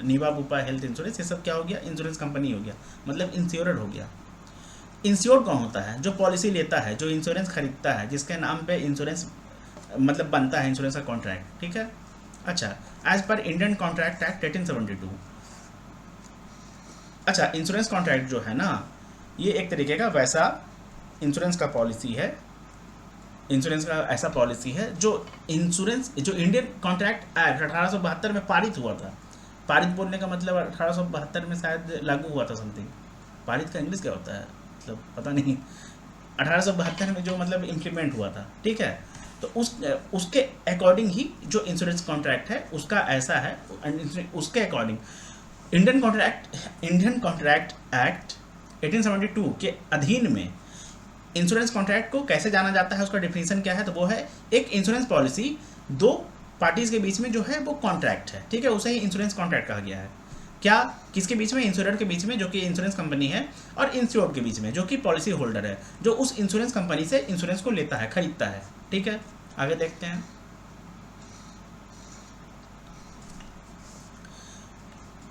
नीवा बुपा हेल्थ इंश्योरेंस, ये सब क्या हो गया? इंश्योरेंस कंपनी हो गया, मतलब इंश्योरर हो गया। इंश्योर्ड कौन होता है? जो पॉलिसी लेता है, जो इंश्योरेंस खरीदता है, जिसके नाम पे इंश्योरेंस मतलब बनता है इंश्योरेंस का कॉन्ट्रैक्ट, ठीक है। अच्छा, as per Indian contract act 1872। अच्छा, इंश्योरेंस कॉन्ट्रैक्ट जो है ना, ये एक तरीके का वैसा इंश्योरेंस का पॉलिसी है, इंश्योरेंस का ऐसा पॉलिसी है जो इंश्योरेंस, जो इंडियन कॉन्ट्रैक्ट एक्ट 1872 में पारित हुआ था। पारित बोलने का मतलब 1872 में शायद लागू हुआ था समथिंग। पारित का इंग्लिश क्या होता है, मतलब पता नहीं। 1872 में जो मतलब इम्प्लीमेंट हुआ था, ठीक है। तो उसके अकॉर्डिंग ही जो इंश्योरेंस कॉन्ट्रैक्ट है उसका ऐसा है, उसके अकॉर्डिंग इंडियन कॉन्ट्रैक्ट एक्ट 1872 के अधीन में इंश्योरेंस कॉन्ट्रैक्ट को कैसे जाना जाता है, उसका डेफिनेशन क्या है? तो वो है एक इंश्योरेंस पॉलिसी दो पार्टीज के बीच में जो है वो कॉन्ट्रैक्ट है, ठीक है, उसे ही इंश्योरेंस कॉन्ट्रैक्ट कहा गया है। क्या? किसके बीच में? इंश्योरर के बीच में, जो कि इंश्योरेंस कंपनी है, और इंश्योर्ड के बीच में, जो कि पॉलिसी होल्डर है, जो उस इंश्योरेंस कंपनी से इंश्योरेंस को लेता है, खरीदता है, ठीक है। आगे देखते हैं।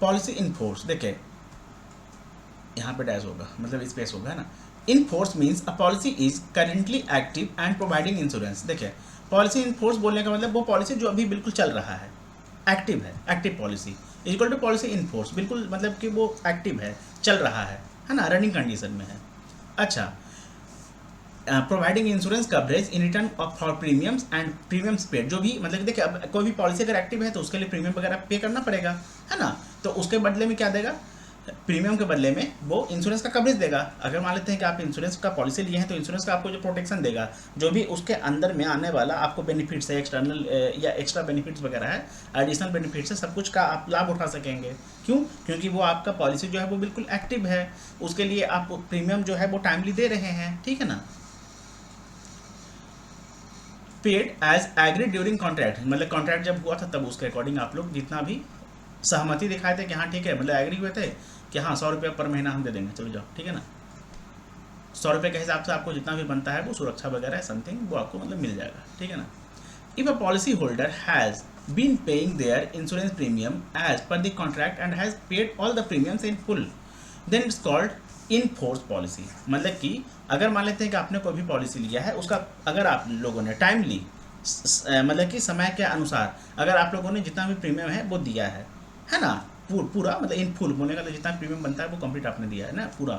पॉलिसी इन फोर्स, देखिए यहाँ पे डैश होगा, मतलब स्पेस होगा ना। In force means a policy is currently active and providing insurance. देखिए, पॉलिसी इन फोर्स बोलने का मतलब वो पॉलिसी जो अभी बिल्कुल चल रहा है, एक्टिव है, active policy equal to policy in force, बिल्कुल मतलब कि वो एक्टिव है, चल रहा है ना, रनिंग कंडीशन में है। अच्छा, providing insurance coverage in return for premiums and premiums paid. जो भी मतलब देखिए, अब कोई भी पॉलिसी अगर एक्टिव है तो उसके लिए प्रीमियम वगैरह पे करना पड़ेगा, है ना, तो उसके बदले में क्या देगा? प्रीमियम के बदले में वो इंश्योरेंस का कवरेज देगा। अगर मान लेते हैं कि आप इंश्योरेंस का पॉलिसी लिए हैं तो इंश्योरेंस का आपको जो प्रोटेक्शन देगा, जो भी उसके अंदर में आने वाला आपको बेनिफिट्स है, एक्सटर्नल या एक्स्ट्रा बेनिफिट्स वगैरह है, एडिशनल बेनिफिट्स है, सब कुछ का आप लाभ उठा सकेंगे। क्यों? क्योंकि वो आपका पॉलिसी जो है वो बिल्कुल एक्टिव है, उसके लिए आप प्रीमियम जो है वो टाइमली दे रहे हैं, ठीक है ना। Paid as agreed during contract, मतलब कॉन्ट्रैक्ट जब हुआ था तब उसके अकॉर्डिंग आप लोग जितना भी सहमति दिखाए थे कि हाँ ठीक है, मतलब एग्री हुए थे कि हाँ 100 रुपये पर महीना हम दे देंगे, चलो जाओ, ठीक है ना। 100 रुपये के हिसाब से आपको जितना भी बनता है वो सुरक्षा वगैरह है समथिंग, वो आपको मतलब मिल जाएगा, ठीक है ना। If a policy holder has been paying their insurance premium as per the contract and has paid all the premiums in full, then it's called in force policy। मतलब कि अगर मान लेते हैं कि आपने कोई भी पॉलिसी लिया है, उसका अगर आप लोगों ने टाइमली मतलब कि समय के अनुसार अगर आप लोगों ने जितना भी प्रीमियम है वो दिया है ना, पूरा मतलब इन फुल बोलने का जितना प्रीमियम बनता है वो कंप्लीट आपने दिया है ना पूरा,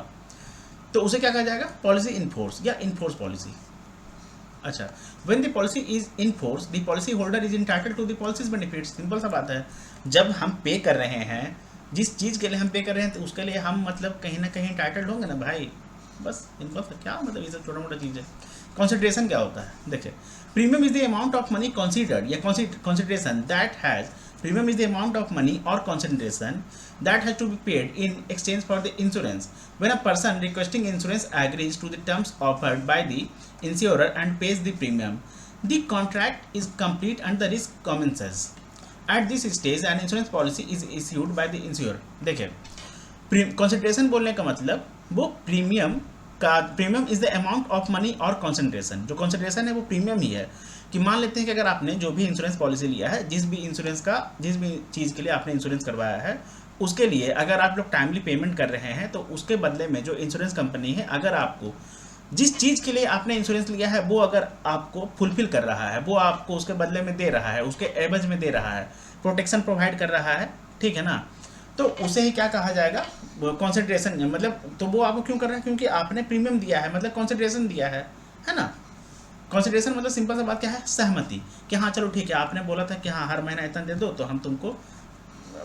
तो उसे क्या कहा जाएगा, पॉलिसी इन फोर्स या इन फोर्स पॉलिसी। अच्छा, when the policy is in force the policy holder is entitled to the policies benefits. Simple सा बात है, जब हम पे कर रहे हैं, जिस चीज़ के लिए हम पे कर रहे हैं, तो उसके लिए हम मतलब कहीं ना कहीं इंटाइटल्ड होंगे ना भाई। बस सिंपल सा, क्या मतलब ये सब छोटा मोटा चीज़ है। कंसिडरेशन क्या होता है, देखिए, premium is the amount of money considered या consideration that has, premium is the amount of money or consideration that has to be paid in exchange for the insurance when a person requesting insurance agrees to the terms offered by the insurer and pays the premium. The contract is complete and the risk commences. At this stage an insurance policy is issued by the insurer। देखिए, consideration बोलने का मतलब वो premium का, premium is the amount of money और consideration, जो consideration है वो प्रीमियम ही है। कि मान लेते हैं कि अगर आपने जो भी इंश्योरेंस पॉलिसी लिया है, जिस भी चीज़ के लिए आपने इंश्योरेंस करवाया है, उसके लिए अगर आप लोग टाइमली पेमेंट कर रहे हैं, तो उसके बदले में जो इंश्योरेंस कंपनी है, अगर आपको जिस चीज़ के लिए आपने इंश्योरेंस लिया है वो अगर आपको फुलफिल कर रहा है, वो आपको उसके बदले में दे रहा है, उसके एवज में दे रहा है, प्रोटेक्शन प्रोवाइड कर रहा है, ठीक है ना, तो उसे ही क्या कहा जाएगा, कंसिडरेशन। मतलब तो वो आपको क्यों कर रहा है, क्योंकि आपने प्रीमियम दिया है, मतलब कंसिडरेशन दिया है ना। कंसिडरेशन मतलब सिंपल सा बात क्या है, सहमति, कि हाँ चलो ठीक है, आपने बोला था कि हाँ हर महीना इतना दे दो, तो हम तुमको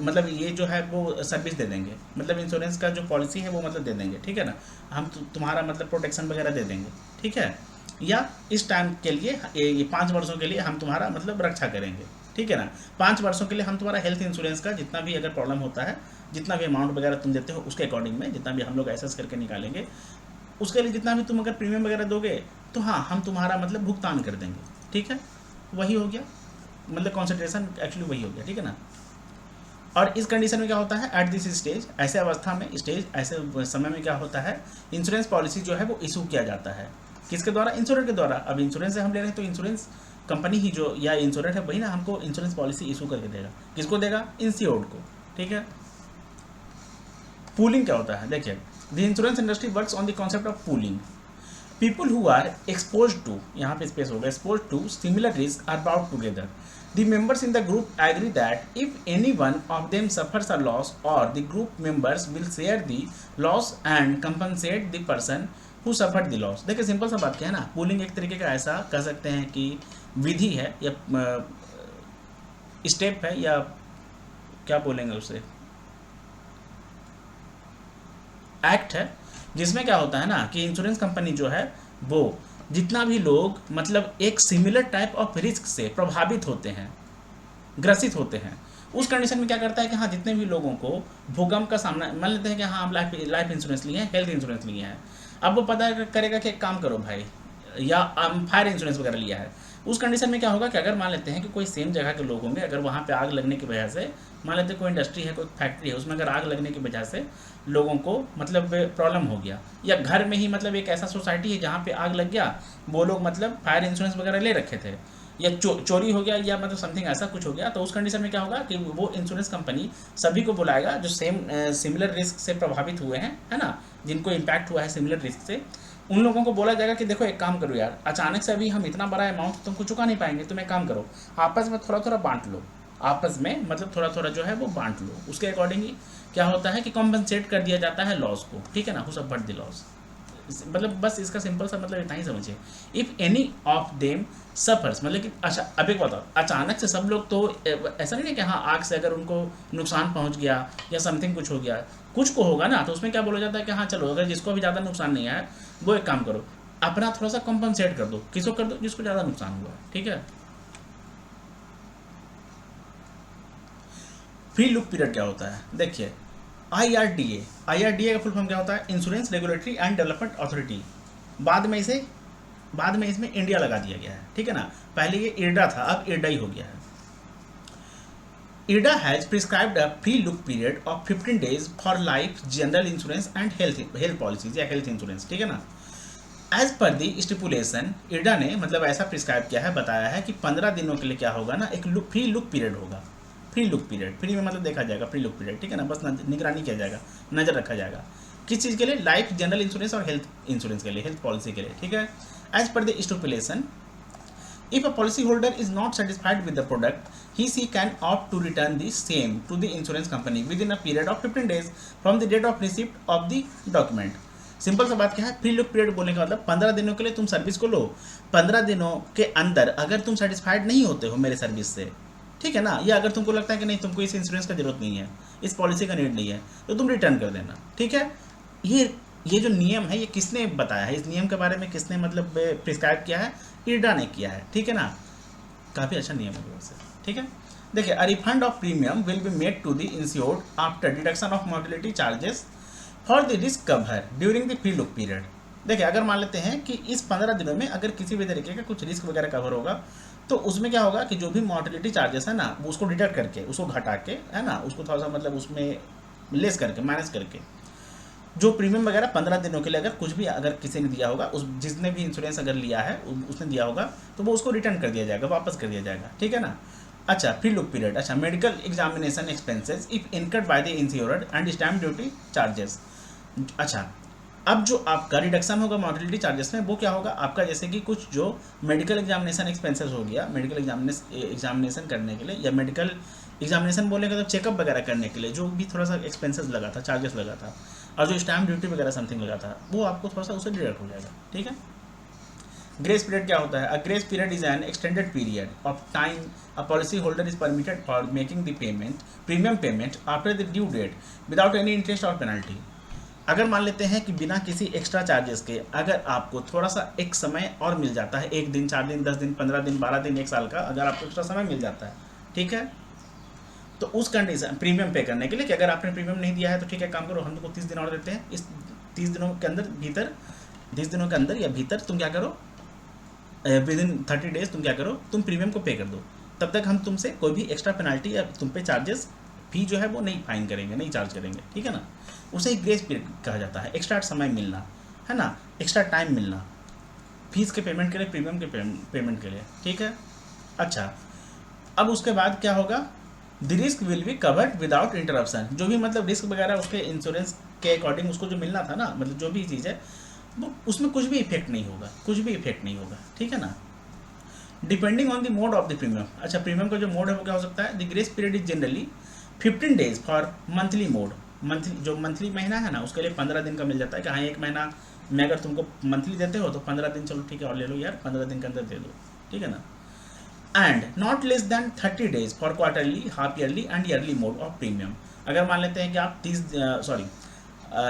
मतलब ये जो है वो सर्विस दे देंगे, मतलब इंश्योरेंस का जो पॉलिसी है वो मतलब दे देंगे, ठीक है ना, हम तुम्हारा मतलब प्रोटेक्शन वगैरह दे देंगे, ठीक है, या इस टाइम के लिए ये 5 वर्षों के लिए हम तुम्हारा मतलब रक्षा करेंगे, ठीक है ना, 5 वर्षों के लिए हम तुम्हारा हेल्थ इंश्योरेंस का जितना भी अगर प्रॉब्लम होता है, जितना भी अमाउंट वगैरह तुम देते हो उसके अकॉर्डिंग में जितना भी हम लोग एसेस करके निकालेंगे, उसके लिए जितना भी तुम अगर प्रीमियम वगैरह दोगे तो हाँ हम तुम्हारा मतलब भुगतान कर देंगे, ठीक है, वही हो गया, मतलब कंसिडरेशन एक्चुअली वही हो गया, ठीक है ना। और इस कंडीशन में क्या होता है, एट दिस स्टेज, ऐसे अवस्था में, स्टेज ऐसे समय में क्या होता है, इंश्योरेंस पॉलिसी जो है वो इशू किया जाता है, किसके द्वारा, इंश्योरर के द्वारा। अब इंश्योरेंस से हम ले रहे हैं तो इंश्योरेंस कंपनी ही जो या इंश्योरर है वही ना हमको इंश्योरेंस पॉलिसी इशू करके देगा, किसको देगा, इंश्योर्ड को, ठीक है। पूलिंग क्या होता है, देखिए, the insurance industry works on the concept of pooling. People who are exposed to, यहाँ पे स्पेस होगा, exposed to similar risk are brought together. The members in the group agree that if any one of them suffers a loss, or the group members will share the loss and compensate the person who suffered the loss। देखिए simple सा बात क्या है ना, pooling एक तरीके का ऐसा कह सकते हैं कि विधि है या स्टेप है, या क्या बोलेंगे उसे, एक्ट है, जिसमें क्या होता है ना कि इंश्योरेंस कंपनी जो है वो जितना भी लोग मतलब एक सिमिलर टाइप ऑफ रिस्क से प्रभावित होते हैं, ग्रसित होते हैं, उस कंडीशन में क्या करता है कि हाँ जितने भी लोगों को भूकंप का सामना, मान लेते हैं कि हाँ हम लाइफ इंश्योरेंस लिए हैं, हेल्थ इंश्योरेंस लिए हैं, अब वो पता करेगा कि एक काम करो भाई, या फायर इंश्योरेंस वगैरह लिया है, उस कंडीशन में क्या होगा कि अगर मान लेते हैं कि कोई सेम जगह के लोग होंगे, अगर वहाँ पे आग लगने की वजह से, मान लेते हैं कोई इंडस्ट्री है, कोई फैक्ट्री है, उसमें अगर आग लगने की वजह से लोगों को मतलब प्रॉब्लम हो गया, या घर में ही मतलब एक ऐसा सोसाइटी है जहाँ पे आग लग गया, वो लोग मतलब फायर इंश्योरेंस वगैरह ले रखे थे, या चोरी हो गया, या मतलब समथिंग ऐसा कुछ हो गया, तो उस कंडीशन में क्या होगा कि वो इंश्योरेंस कंपनी सभी को बुलाएगा जो सिमिलर रिस्क से प्रभावित हुए हैं, है ना, जिनको इम्पैक्ट हुआ है सिमिलर रिस्क से, उन लोगों को बोला जाएगा कि देखो एक काम करो यार, अचानक से अभी हम इतना बड़ा अमाउंट तुमको चुका नहीं पाएंगे, तुम एक काम करो, आपस में थोड़ा थोड़ा बांट लो, आपस में मतलब थोड़ा थोड़ा जो है वो बांट लो, उसके अकॉर्डिंग ही क्या होता है कि कॉम्पनसेट कर दिया जाता है लॉस को, ठीक है ना, हु सफर्ड द लॉस। मतलब बस इसका सिंपल सा मतलब इतना ही समझिए, if any of them suffers, मतलब कि अच्छा अब एक बताओ, अचानक से सब लोग तो ऐसा नहीं है कि हाँ आग से अगर उनको नुकसान पहुंच गया या समथिंग कुछ हो गया, कुछ को होगा ना, तो उसमें क्या बोला जाता है कि हाँ चलो अगर जिसको भी ज़्यादा नुकसान नहीं आया वो एक काम करो, अपना थोड़ा सा कॉम्पनसेट कर दो, किसको कर दो, जिसको ज़्यादा नुकसान हुआ, ठीक है। फ्री लुक पीरियड क्या होता है, देखिए, IRDA का फुल फॉर्म क्या होता है, insurance regulatory and development authority, बाद में इसमें इंडिया लगा दिया गया है, ठीक है ना, पहले ये IRDA था, अब IRDA ही हो गया है। IRDA has prescribed a free look period of 15 days for life, general insurance and health policies या हेल्थ इंश्योरेंस, ठीक है ना। एज पर दी स्टिपुलेशन, इरडा ने मतलब ऐसा प्रिस्क्राइब किया है, बताया है कि 15 दिनों के लिए क्या होगा ना, एक फ्री लुक पीरियड होगा। फ्री लुक पीरियड, फ्री में मतलब देखा जाएगा, फ्री लुक पीरियड, ठीक है ना, बस निगरानी किया जाएगा, नज़र रखा जाएगा। किस चीज़ के लिए? लाइफ जनरल इंश्योरेंस और हेल्थ इंश्योरेंस के लिए, हेल्थ पॉलिसी के लिए, ठीक है। एज पर the stipulation, if a policyholder is not satisfied with the product, he can opt to return the same to the insurance company within a period of 15 days from the date of receipt of the document। Simple सा बात क्या है, free look period बोलने का मतलब 15 दिनों के लिए तुम सर्विस को लो, 15 दिनों के अंदर अगर तुम सेटिस्फाइड नहीं होते हो मेरे सर्विस से, ठीक है ना, या अगर तुमको लगता है कि नहीं तुमको इस इंश्योरेंस का जरूरत नहीं है, इस पॉलिसी का नीड नहीं है, तो तुम रिटर्न कर देना, ठीक है। ये जो नियम है ये किसने बताया है, इस नियम के बारे में किसने मतलब प्रिस्क्राइब किया है? इरडा ने किया है, ठीक है ना। काफ़ी अच्छा नियम है वैसे, ठीक है। देखिए, a refund of premium will be made to the insured after deduction of mortality charges for the risk cover during the free look period. देखिए, अगर मान लेते हैं कि इस 15 दिनों में अगर किसी भी तरीके का कुछ रिस्क वगैरह कवर होगा, तो उसमें क्या होगा कि जो भी मॉर्टेलिटी चार्जेस है ना, वो उसको डिडक्ट करके, उसको घटा के, है ना, उसको थोड़ा सा मतलब उसमें लेस करके, माइनस करके, जो प्रीमियम वगैरह 15 दिनों के लिए अगर कुछ भी अगर किसी ने दिया होगा, उस जिसने भी इंश्योरेंस अगर लिया है उसने दिया होगा, तो वो उसको रिटर्न कर दिया जाएगा, वापस कर दिया जाएगा, ठीक है ना। अच्छा, फ्री लुक पीरियड, अच्छा, medical examination expenses if incurred by the insured and stamp duty charges. अच्छा, अब जो आपका रिडक्शन होगा मॉर्टेलिटी चार्जेस में, वो क्या होगा आपका, जैसे कि कुछ जो मेडिकल एग्जामिनेशन एक्सपेंसेस हो गया, मेडिकल एग्जामिनेशन करने के लिए, या मेडिकल एग्जामिनेशन बोलेगा तो चेकअप वगैरह करने के लिए जो भी थोड़ा सा एक्सपेंसेस लगा था, चार्जेस लगा था, और जो स्टैम्प ड्यूटी वगैरह समथिंग लगा था, वो आपको थोड़ा सा उससे डिडक्ट हो जाएगा, ठीक है। ग्रेस पीरियड क्या होता है? A grace period is an extended period of time a policy holder is permitted for making the payment, premium payment after the due date without any interest और पेनल्टी। अगर मान लेते हैं कि बिना किसी एक्स्ट्रा चार्जेस के अगर आपको थोड़ा सा एक समय और मिल जाता है, 1 दिन, 4 दिन, 10 दिन, 15 दिन, 12 दिन, 1 साल का अगर आपको एक्स्ट्रा समय मिल जाता है, ठीक है, तो उस कंडीशन प्रीमियम पे करने के लिए कि अगर आपने प्रीमियम नहीं दिया है तो ठीक है, काम करो, हम तुमको 30 दिन और देते हैं, इस 30 दिनों के अंदर या भीतर तुम क्या करो, विद इन 30 डेज तुम क्या करो, तुम प्रीमियम को पे कर दो, तब तक हम तुमसे कोई भी एक्स्ट्रा पेनल्टी या तुम पे चार्जेस फी जो है वो नहीं फाइन करेंगे, नहीं चार्ज करेंगे, ठीक है ना। उसे ही ग्रेस पीरियड कहा जाता है, एक्स्ट्रा समय मिलना, है ना, एक्स्ट्रा टाइम मिलना फीस के पेमेंट के लिए, प्रीमियम के पेमेंट के लिए, ठीक है। अच्छा, अब उसके बाद क्या होगा, the risk will be covered without interruption. जो भी मतलब रिस्क वगैरह उसके इंश्योरेंस के अकॉर्डिंग उसको जो मिलना था ना, मतलब जो भी चीज़ है वो उसमें कुछ भी इफेक्ट नहीं होगा, कुछ भी इफेक्ट नहीं होगा, ठीक है ना। Depending on the mode of the premium, अच्छा, प्रीमियम का जो मोड है वो क्या हो सकता है, the grace period is generally 15 days for monthly mode. Monthly जो मंथली महीना है ना, उसके लिए 15 दिन का मिल जाता है कि हाँ, 1 महीना में अगर तुमको मंथली देते हो तो 15 दिन, चलो ठीक है और ले लो यार, 15 दिन के अंदर दे दो, ठीक है ना। And not less than 30 days for quarterly, half yearly and yearly mode of premium. अगर मान लेते हैं कि आप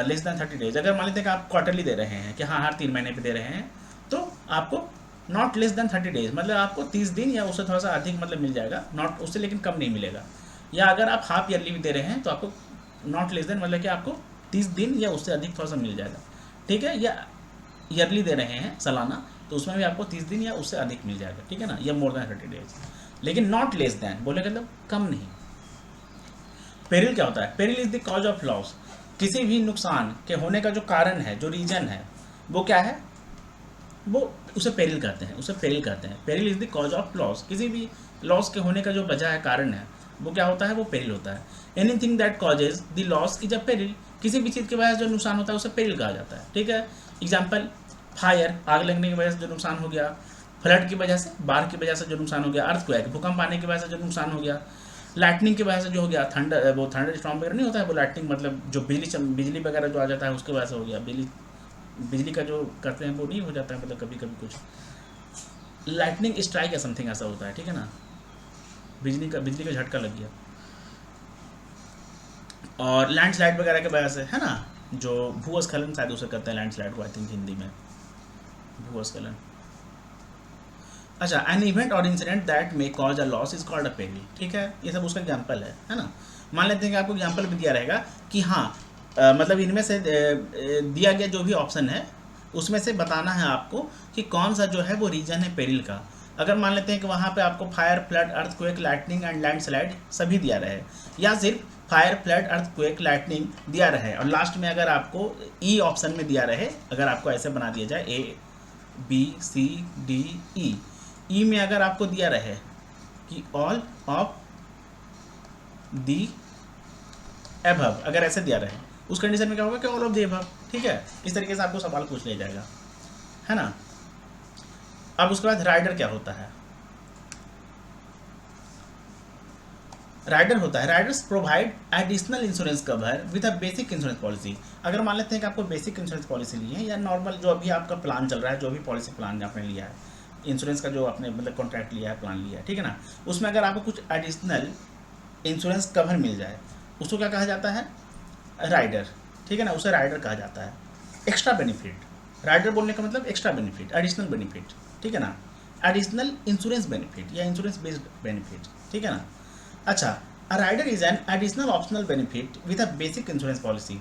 लेस दैन 30 डेज, अगर मान लेते हैं कि आप क्वार्टरली दे रहे हैं कि हाँ हर 3 महीने पे दे रहे हैं, तो आपको नॉट लेस दैन 30 डेज मतलब आपको 30 दिन या उससे थोड़ा सा अधिक मतलब मिल जाएगा, नॉट उससे लेकिन कम नहीं मिलेगा। या अगर आप हाफ ईयरली भी दे रहे हैं तो आपको नॉट लेस देन मतलब कि आपको 30 दिन या उससे अधिक थोड़ा सा मिल जाएगा, ठीक है। या ईयरली दे रहे हैं सालाना, तो उसमें भी आपको 30 दिन या उससे अधिक मिल जाएगा, ठीक है ना, या मोर देन 30 डेज, लेकिन नॉट लेस देन बोले मतलब कम नहीं। पेरिल क्या होता है? Peril is the cause of loss. किसी भी नुकसान के होने का जो कारण है, जो रीजन है, वो क्या है, वो उसे पेरिल कहते हैं, उसे पेरिल कहते हैं। Peril is the cause of loss. किसी भी लॉस के होने का जो वजह है, कारण है, वो क्या होता है, वो पेरिल होता है। Anything that causes the loss is a peril. किसी भी चीज़ की वजह से जो नुकसान होता है उसे पेरिल कहा जाता है, ठीक है। एग्जाम्पल, फायर, आग लगने की वजह से जो नुकसान हो गया, फ्लड की वजह से, बाढ़ की वजह से जो नुकसान हो गया, अर्थक्वेक, भूकंप आने की वजह से जो नुकसान हो गया, लाइटनिंग की वजह से जो हो गया, थंडर स्टॉर्म वगैरह नहीं होता है वो लाइटनिंग, मतलब जो बिजली वगैरह जो आ जाता है उसकी वजह से हो गया, बिजली का जो करते हैं वो नहीं हो जाता है, मतलब कभी कभी कुछ लाइटनिंग स्ट्राइक या समथिंग ऐसा होता है, ठीक है ना, बिजली का झटका लग गया। और लैंडस्लाइड वगैरह की वजह से, है ना, जो भूस्खलन शायद उसे कहते हैं लैंडस्लाइड को, आई थिंक हिंदी में भूस्खलन। अच्छा, एन इवेंट और incident that may cause a loss is called a peril, ठीक है। ये सब उसका एग्जाम्पल है ना। मान लेते हैं कि आपको एग्जाम्पल भी दिया रहेगा कि हाँ मतलब इनमें से दिया गया जो भी ऑप्शन है उसमें से बताना है आपको कि कौन सा जो है वो रीजन है पेरिल का। अगर मान लेते हैं कि वहाँ पे आपको fire, flood, earthquake, lightning and landslide सभी दिया रहे, या सिर्फ फायर, फ्लड, अर्थक्वेक, लाइटनिंग दिया रहे, और लास्ट में अगर आपको ई ऑप्शन में दिया रहे, अगर आपको ऐसे बना दिया जाए, बी सी डी ई, ई में अगर आपको दिया रहे कि ऑल ऑफ दी एबव, अगर ऐसे दिया रहे उस कंडीशन में क्या होगा कि ऑल ऑफ दी एबव, ठीक है। इस तरीके से आपको सवाल पूछ लिया जाएगा, है ना। अब उसके बाद राइडर क्या होता है? राइडर होता है, Riders provide additional insurance cover with a basic insurance policy. अगर मान लेते हैं कि आपको बेसिक इंश्योरेंस पॉलिसी ली है या नॉर्मल जो अभी आपका प्लान चल रहा है, जो भी पॉलिसी प्लान आपने लिया है, इंश्योरेंस का जो आपने मतलब कॉन्ट्रैक्ट लिया है, प्लान लिया है, ठीक है ना, उसमें अगर आपको कुछ एडिशनल इंश्योरेंस कवर मिल जाए, उसको क्या कहा जाता है? राइडर, ठीक है ना, उसे राइडर कहा जाता है। एक्स्ट्रा बेनिफिट, राइडर बोलने का मतलब एक्स्ट्रा बेनिफिट, एडिशनल बेनिफिट, ठीक है ना, एडिशनल इंश्योरेंस बेनिफिट या इंश्योरेंस बेस्ड बेनिफिट, ठीक है ना। अच्छा, a rider is an additional optional benefit with a basic insurance policy.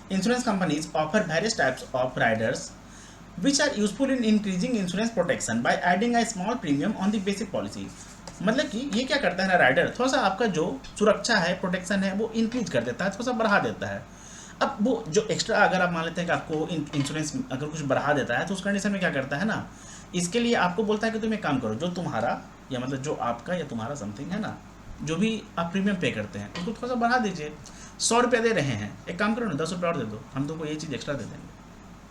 Insurance companies offer various types of riders which are useful in increasing insurance protection by adding a small premium on the basic policy. मतलब कि ये क्या करता है ना, rider थोड़ा सा आपका जो सुरक्षा है, प्रोटेक्शन है, वो इंक्रीज कर देता है, थोड़ा सा बढ़ा देता है। अब वो जो एक्स्ट्रा अगर आप मान लेते हैं कि आपको इंश्योरेंस अगर कुछ बढ़ा देता है, तो उस कंडीशन में क्या करता है ना, इसके लिए आपको बोलता है कि तुम एक काम करो, जो तुम्हारा या मतलब जो आपका या तुम्हारा समथिंग है ना, जो भी आप प्रीमियम पे करते हैं उसको थोड़ा सा बढ़ा दीजिए। 100 रुपया दे रहे हैं, एक काम करो ना 10 रुपये और दे दो, हम तुमको ये चीज़ एक्स्ट्रा दे देंगे।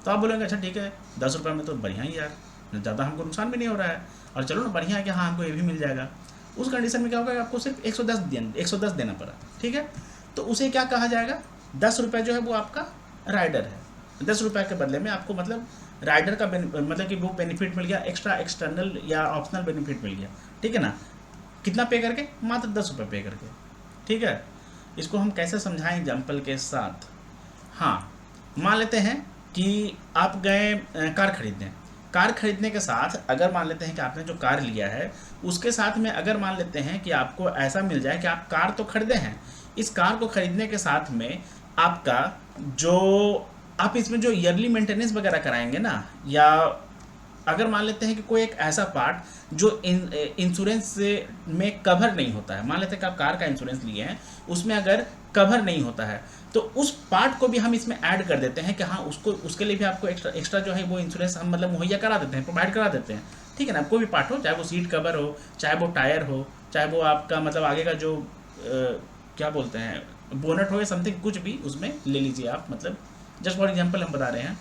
तो आप बोलेंगे अच्छा ठीक है 10 रुपये में तो बढ़िया ही यार, ज़्यादा हमको नुकसान भी नहीं हो रहा है, और चलो ना बढ़िया है कि हाँ हमको ये भी मिल जाएगा। उस कंडीशन में क्या होगा, आपको सिर्फ 110 देना पड़ा, ठीक है। तो उसे क्या कहा जाएगा, 10 रुपये जो है वो आपका राइडर है। 10 रुपये के बदले में आपको मतलब राइडर का मतलब कि वो बेनिफिट मिल गया, एक्स्ट्रा एक्सटर्नल या ऑप्शनल बेनिफिट मिल गया, ठीक है ना। कितना पे करके? मात्र 10 रुपये पे करके, ठीक है। इसको हम कैसे समझाएं एग्जाम्पल के साथ? हाँ, मान लेते हैं कि आप गए कार खरीदने, कार खरीदने के साथ अगर मान लेते हैं कि आपने जो कार लिया है उसके साथ में अगर मान लेते हैं कि आपको ऐसा मिल जाए कि आप कार तो खरीदे हैं, इस कार को खरीदने के साथ में आपका जो आप इसमें जो ईयरली मेंटेनेंस वगैरह कराएंगे ना, या अगर मान लेते हैं कि कोई एक ऐसा पार्ट जो इंश्योरेंस में कवर नहीं होता है, मान लेते हैं कि आप कार का इंश्योरेंस लिए हैं, उसमें अगर कवर नहीं होता है, तो उस पार्ट को भी हम इसमें ऐड कर देते हैं कि हाँ उसके लिए भी आपको एक्स्ट्रा जो है वो इंश्योरेंस हम मतलब मुहैया करा देते हैं, प्रोवाइड करा देते हैं, ठीक है ना। कोई भी पार्ट हो, चाहे वो सीट कवर हो, चाहे वो टायर हो, चाहे वो आपका मतलब आगे का जो क्या बोलते हैं बोनट हो या समथिंग, कुछ भी उसमें ले लीजिए आप, मतलब जस्ट फॉर एग्जाम्पल हम बता रहे हैं।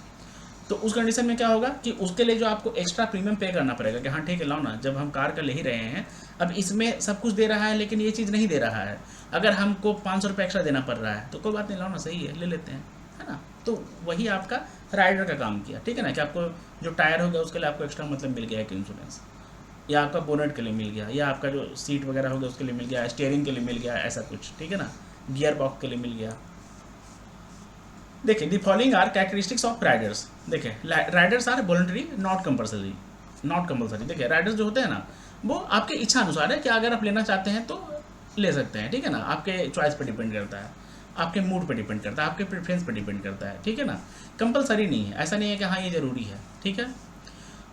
तो उस कंडीशन में क्या होगा कि उसके लिए जो आपको एक्स्ट्रा प्रीमियम पे करना पड़ेगा कि हाँ ठीक है लाओ ना, जब हम कार का ले ही रहे हैं, अब इसमें सब कुछ दे रहा है लेकिन ये चीज़ नहीं दे रहा है, अगर हमको 500 रुपये एक्स्ट्रा देना पड़ रहा है तो कोई बात नहीं, लाओ ना, सही है, ले लेते हैं, है ना। तो वही आपका राइडर का काम किया, ठीक है ना, कि आपको जो टायर हो गया उसके लिए आपको एक्स्ट्रा मतलब मिल गया एक इंश्योरेंस, या आपका बोनट के लिए मिल गया, या आपका जो सीट वगैरह हो गया उसके लिए मिल गया, स्टीयरिंग के लिए मिल गया, ऐसा कुछ, ठीक है ना, गियर बॉक्स के लिए मिल गया। देखिए, the following are characteristics of riders. देखिए, riders are voluntary not compulsory. देखिए, राइडर्स जो होते हैं ना वो आपके इच्छा अनुसार है कि अगर आप लेना चाहते हैं तो ले सकते हैं, ठीक है ना, आपके चॉइस पर डिपेंड करता है, आपके मूड पर डिपेंड करता है, आपके प्रेफरेंस पर डिपेंड करता है, ठीक है ना। कंपल्सरी नहीं है, ऐसा नहीं है कि हाँ ये ज़रूरी है, ठीक है।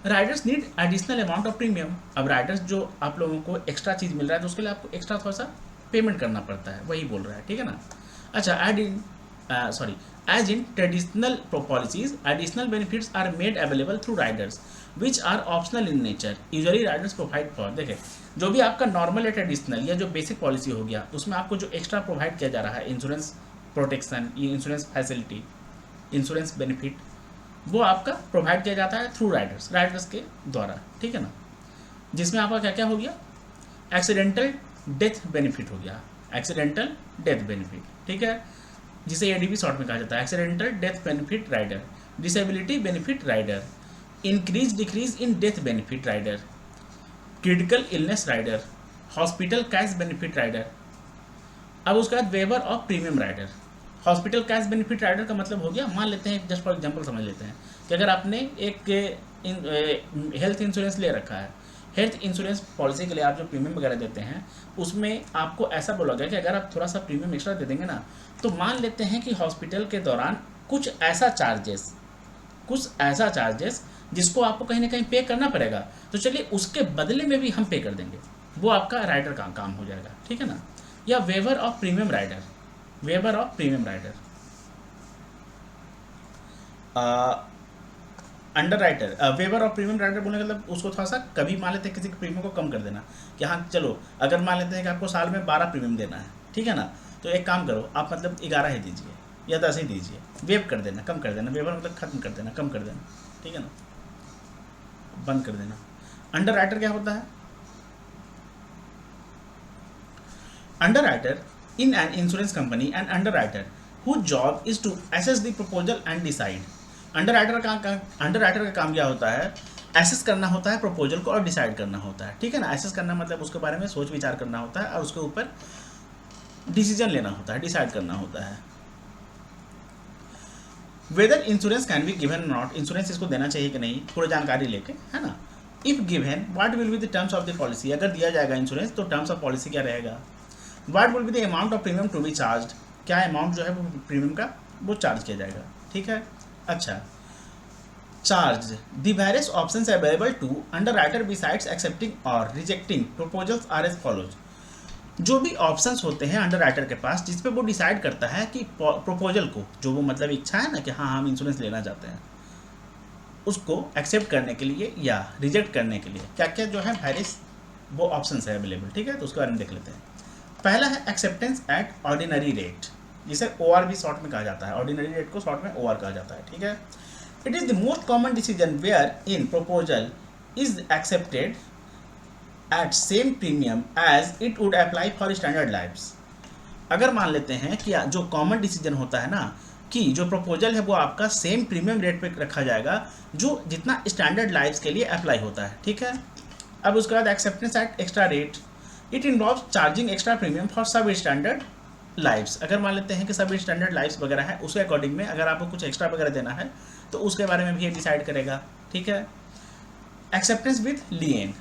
Riders need additional amount of premium. अब राइडर्स जो आप लोगों को एक्स्ट्रा चीज़ मिल रहा है तो उसके लिए आपको एक्स्ट्रा थोड़ा सा पेमेंट करना पड़ता है, वही बोल रहा है, ठीक है ना। अच्छा, as in traditional policies, additional benefits are made available through riders which are optional in nature. Usually riders provide for, देखिए जो भी आपका नॉर्मल या ट्रेडिशनल या जो बेसिक पॉलिसी हो गया उसमें आपको जो एक्स्ट्रा प्रोवाइड किया जा रहा है, इंश्योरेंस प्रोटेक्शन, ये इंश्योरेंस फैसिलिटी, इंश्योरेंस बेनिफिट, वो आपका प्रोवाइड किया जाता है थ्रू राइडर्स के द्वारा, ठीक है ना। जिसमें आपका क्या क्या हो गया, एक्सीडेंटल डेथ बेनिफिट हो गया, एक्सीडेंटल डेथ बेनिफिट, ठीक है, जिसे एडीबी शॉर्ट में कहा जाता है, accidental death benefit rider, disability benefit rider, increase decrease in death benefit rider, critical illness rider, hospital cash benefit rider. अब उसके बाद waiver of premium rider. Hospital cash benefit rider का मतलब हो गया, मान लेते हैं जस्ट फॉर एग्जांपल समझ लेते हैं कि अगर आपने एक हेल्थ इंश्योरेंस ले रखा है, हेल्थ इंश्योरेंस पॉलिसी के लिए आप जो प्रीमियम वगैरह देते हैं उसमें आपको ऐसा बोला गया कि अगर आप थोड़ा सा प्रीमियम एक्स्ट्रा दे देंगे ना, तो मान लेते हैं कि हॉस्पिटल के दौरान कुछ ऐसा चार्जेस जिसको आपको कहीं ना कहीं पे करना पड़ेगा, तो चलिए उसके बदले में भी हम पे कर देंगे, वो आपका राइडर का काम हो जाएगा, ठीक है ना। या waiver of premium rider, underwriter, waiver of premium writer बोलने का मतलब उसको थोड़ा सा कभी मान लेते हैं किसी के प्रीमियम को कम कर देना, कि हाँ चलो अगर मान लेते हैं कि आपको साल में 12 प्रीमियम देना है, ठीक है ना, तो एक काम करो आप मतलब 11 ही दीजिए या 10 ही दीजिए, वेव कर देना, कम कर देना, वेवर मतलब खत्म कर देना, कम कर देना, ठीक है ना, बंद कर देना। अंडरराइटर क्या होता है? Underwriter in an insurance company, an underwriter whose job is to assess the proposal and decide. Underwriter का काम क्या होता है? एसेस करना होता है प्रपोजल को और डिसाइड करना होता है, ठीक है ना। एसेस करना मतलब उसके बारे में सोच विचार करना होता है और उसके ऊपर डिसीजन लेना होता है, डिसाइड करना होता है। Whether insurance can be given not, insurance इसको देना चाहिए कि नहीं, पूरी जानकारी लेके, है ना। If given what will be the terms of the policy, अगर दिया जाएगा इंश्योरेंस तो टर्म्स ऑफ पॉलिसी क्या रहेगा। What will be the amount of premium to be charge, क्या अमाउंट जो है वो प्रीमियम का वो चार्ज किया जाएगा, ठीक है। अच्छा, charge the various options available to underwriter besides accepting और rejecting proposals are as follows. जो भी ऑप्शंस होते हैं अंडरराइटर के पास जिस पे वो डिसाइड करता है कि प्रपोजल को, जो वो मतलब इच्छा है ना कि हाँ हम इंश्योरेंस लेना चाहते हैं, उसको एक्सेप्ट करने के लिए या रिजेक्ट करने के लिए क्या क्या जो है वेरियस वो ऑप्शंस है अवेलेबल, ठीक है। तो उसके बारे में देख लेते हैं। पहला है एक्सेप्टेंस एट ऑर्डिनरी रेट, जिसे OR भी शॉर्ट में कहा जाता है, ऑर्डिनरी रेट को शॉर्ट में OR कहा जाता है, ठीक है। It is the most common decision wherein proposal is accepted at same premium as it would apply for standard lifes. अगर मान लेते हैं कि जो कॉमन डिसीजन होता है ना कि जो प्रपोजल है वो आपका सेम प्रीमियम रेट पे रखा जाएगा जो जितना स्टैंडर्ड लाइफ्स के लिए अप्लाई होता है, ठीक है। अब उसके बाद acceptance at extra rate, it involve charging extra premium for substandard lifes. अगर मान लेते हैं कि सब स्टैंडर्ड लाइफ्स वगैरह है उसके अकॉर्डिंग में अगर आपको कुछ एक्स्ट्रा वगैरह देना है तो उसके बारे में भी ये डिसाइड करेगा, ठीक है। Acceptance with lien,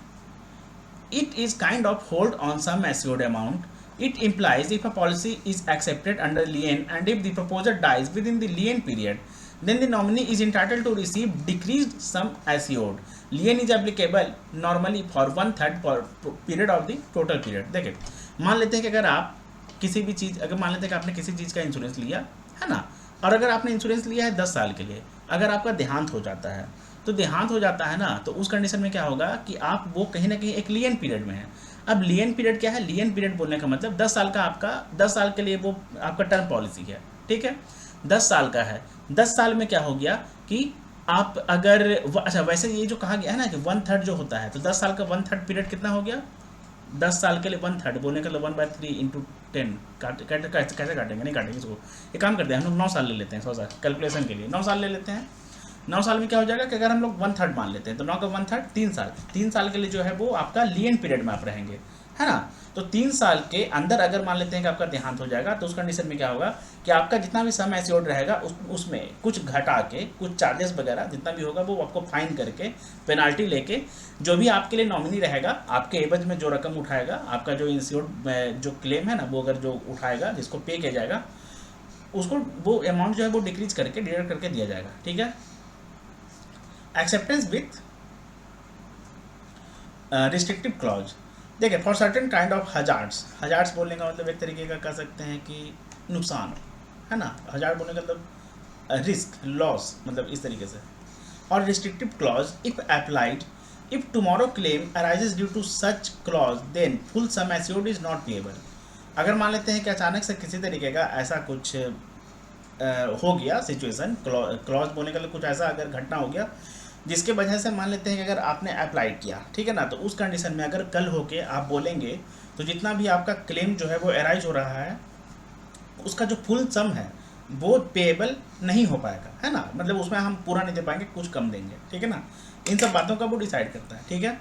it is kind of hold on some assured amount. It implies if a policy is accepted under lien and if the proposer dies within the lien period, then the nominee is entitled to receive decreased sum assured. Lien is applicable normally for 1/3 per period of the total period. देखिए, मान लेते हैं कि अगर आप किसी भी चीज़, अगर मान लेते हैं कि आपने किसी चीज़ का इंश्योरेंस लिया है ना, और अगर आपने इंश्योरेंस लिया है 10 साल के लिए, अगर आपका देहांत हो जाता है तो देहांत हो जाता है ना, तो उस कंडीशन में क्या होगा कि आप वो कहीं ना कहीं एक लियन पीरियड में है। अब लियन पीरियड क्या है? लियन पीरियड बोलने का मतलब 10 साल का, आपका 10 साल के लिए वो आपका टर्म पॉलिसी है, ठीक है, 10 साल का है। 10 साल में क्या हो गया कि आप अगर अच्छा, वैसे ये जो कहा गया है ना कि 1/3 जो होता है, तो 10 साल का 1/3 पीरियड कितना हो गया? 10 साल के लिए 1/3 बोलने का 1/3 × 10 कैसे काटेंगे? नहीं काटेंगे इसको, एक काम करते हैं हम लोग 9 साल ले लेते हैं, 100 साल कैलकुलेशन के लिए 9 साल ले लेते हैं। 9 साल में क्या हो जाएगा कि अगर हम लोग 1/3 मान लेते हैं तो 9 का 1/3 3 साल, 3 साल के लिए जो है वो आपका लियन पीरियड में आप रहेंगे, है ना। तो 3 साल के अंदर अगर मान लेते हैं कि आपका देहांत हो जाएगा तो उस कंडीशन में क्या होगा कि आपका जितना भी सम एश्योर्ड रहेगा उसमें कुछ घटा के, कुछ चार्जेस वगैरह जितना भी होगा वो आपको फाइन करके, पेनाल्टी लेके, जो भी आपके लिए नॉमिनी रहेगा, आपके एवज में जो रकम उठाएगा, आपका जो इंश्योर्ड जो क्लेम है ना, वो अगर जो उठाएगा, जिसको पे किया जाएगा, उसको वो अमाउंट जो है वो डिक्रीज करके, डिडक्ट करके दिया जाएगा, ठीक है। एक्सेप्टेंस विथ रिस्ट्रिक्टिव क्लॉज, देखिए for certain kind of hazards बोलने का मतलब एक तरीके का कह सकते हैं कि नुकसान, है ना। हजार्ड बोलने का मतलब रिस्क, लॉस, मतलब इस तरीके से। और restrictive clause if applied, if tomorrow claim arises due to such clause then full sum assured is not payable. अगर मान लेते हैं कि अचानक से किसी तरीके का ऐसा कुछ हो गया सिचुएशन, क्लॉज बोलने का कुछ ऐसा अगर घटना हो गया जिसके वजह से मान लेते हैं कि अगर आपने अप्लाई किया, ठीक है ना, तो उस कंडीशन में अगर कल होके आप बोलेंगे तो जितना भी आपका क्लेम जो है वो अराइज हो रहा है उसका जो फुल सम है वो पेएबल नहीं हो पाएगा, है ना। मतलब उसमें हम पूरा नहीं दे पाएंगे, कुछ कम देंगे, ठीक है ना। इन सब बातों का वो डिसाइड करता है, ठीक है।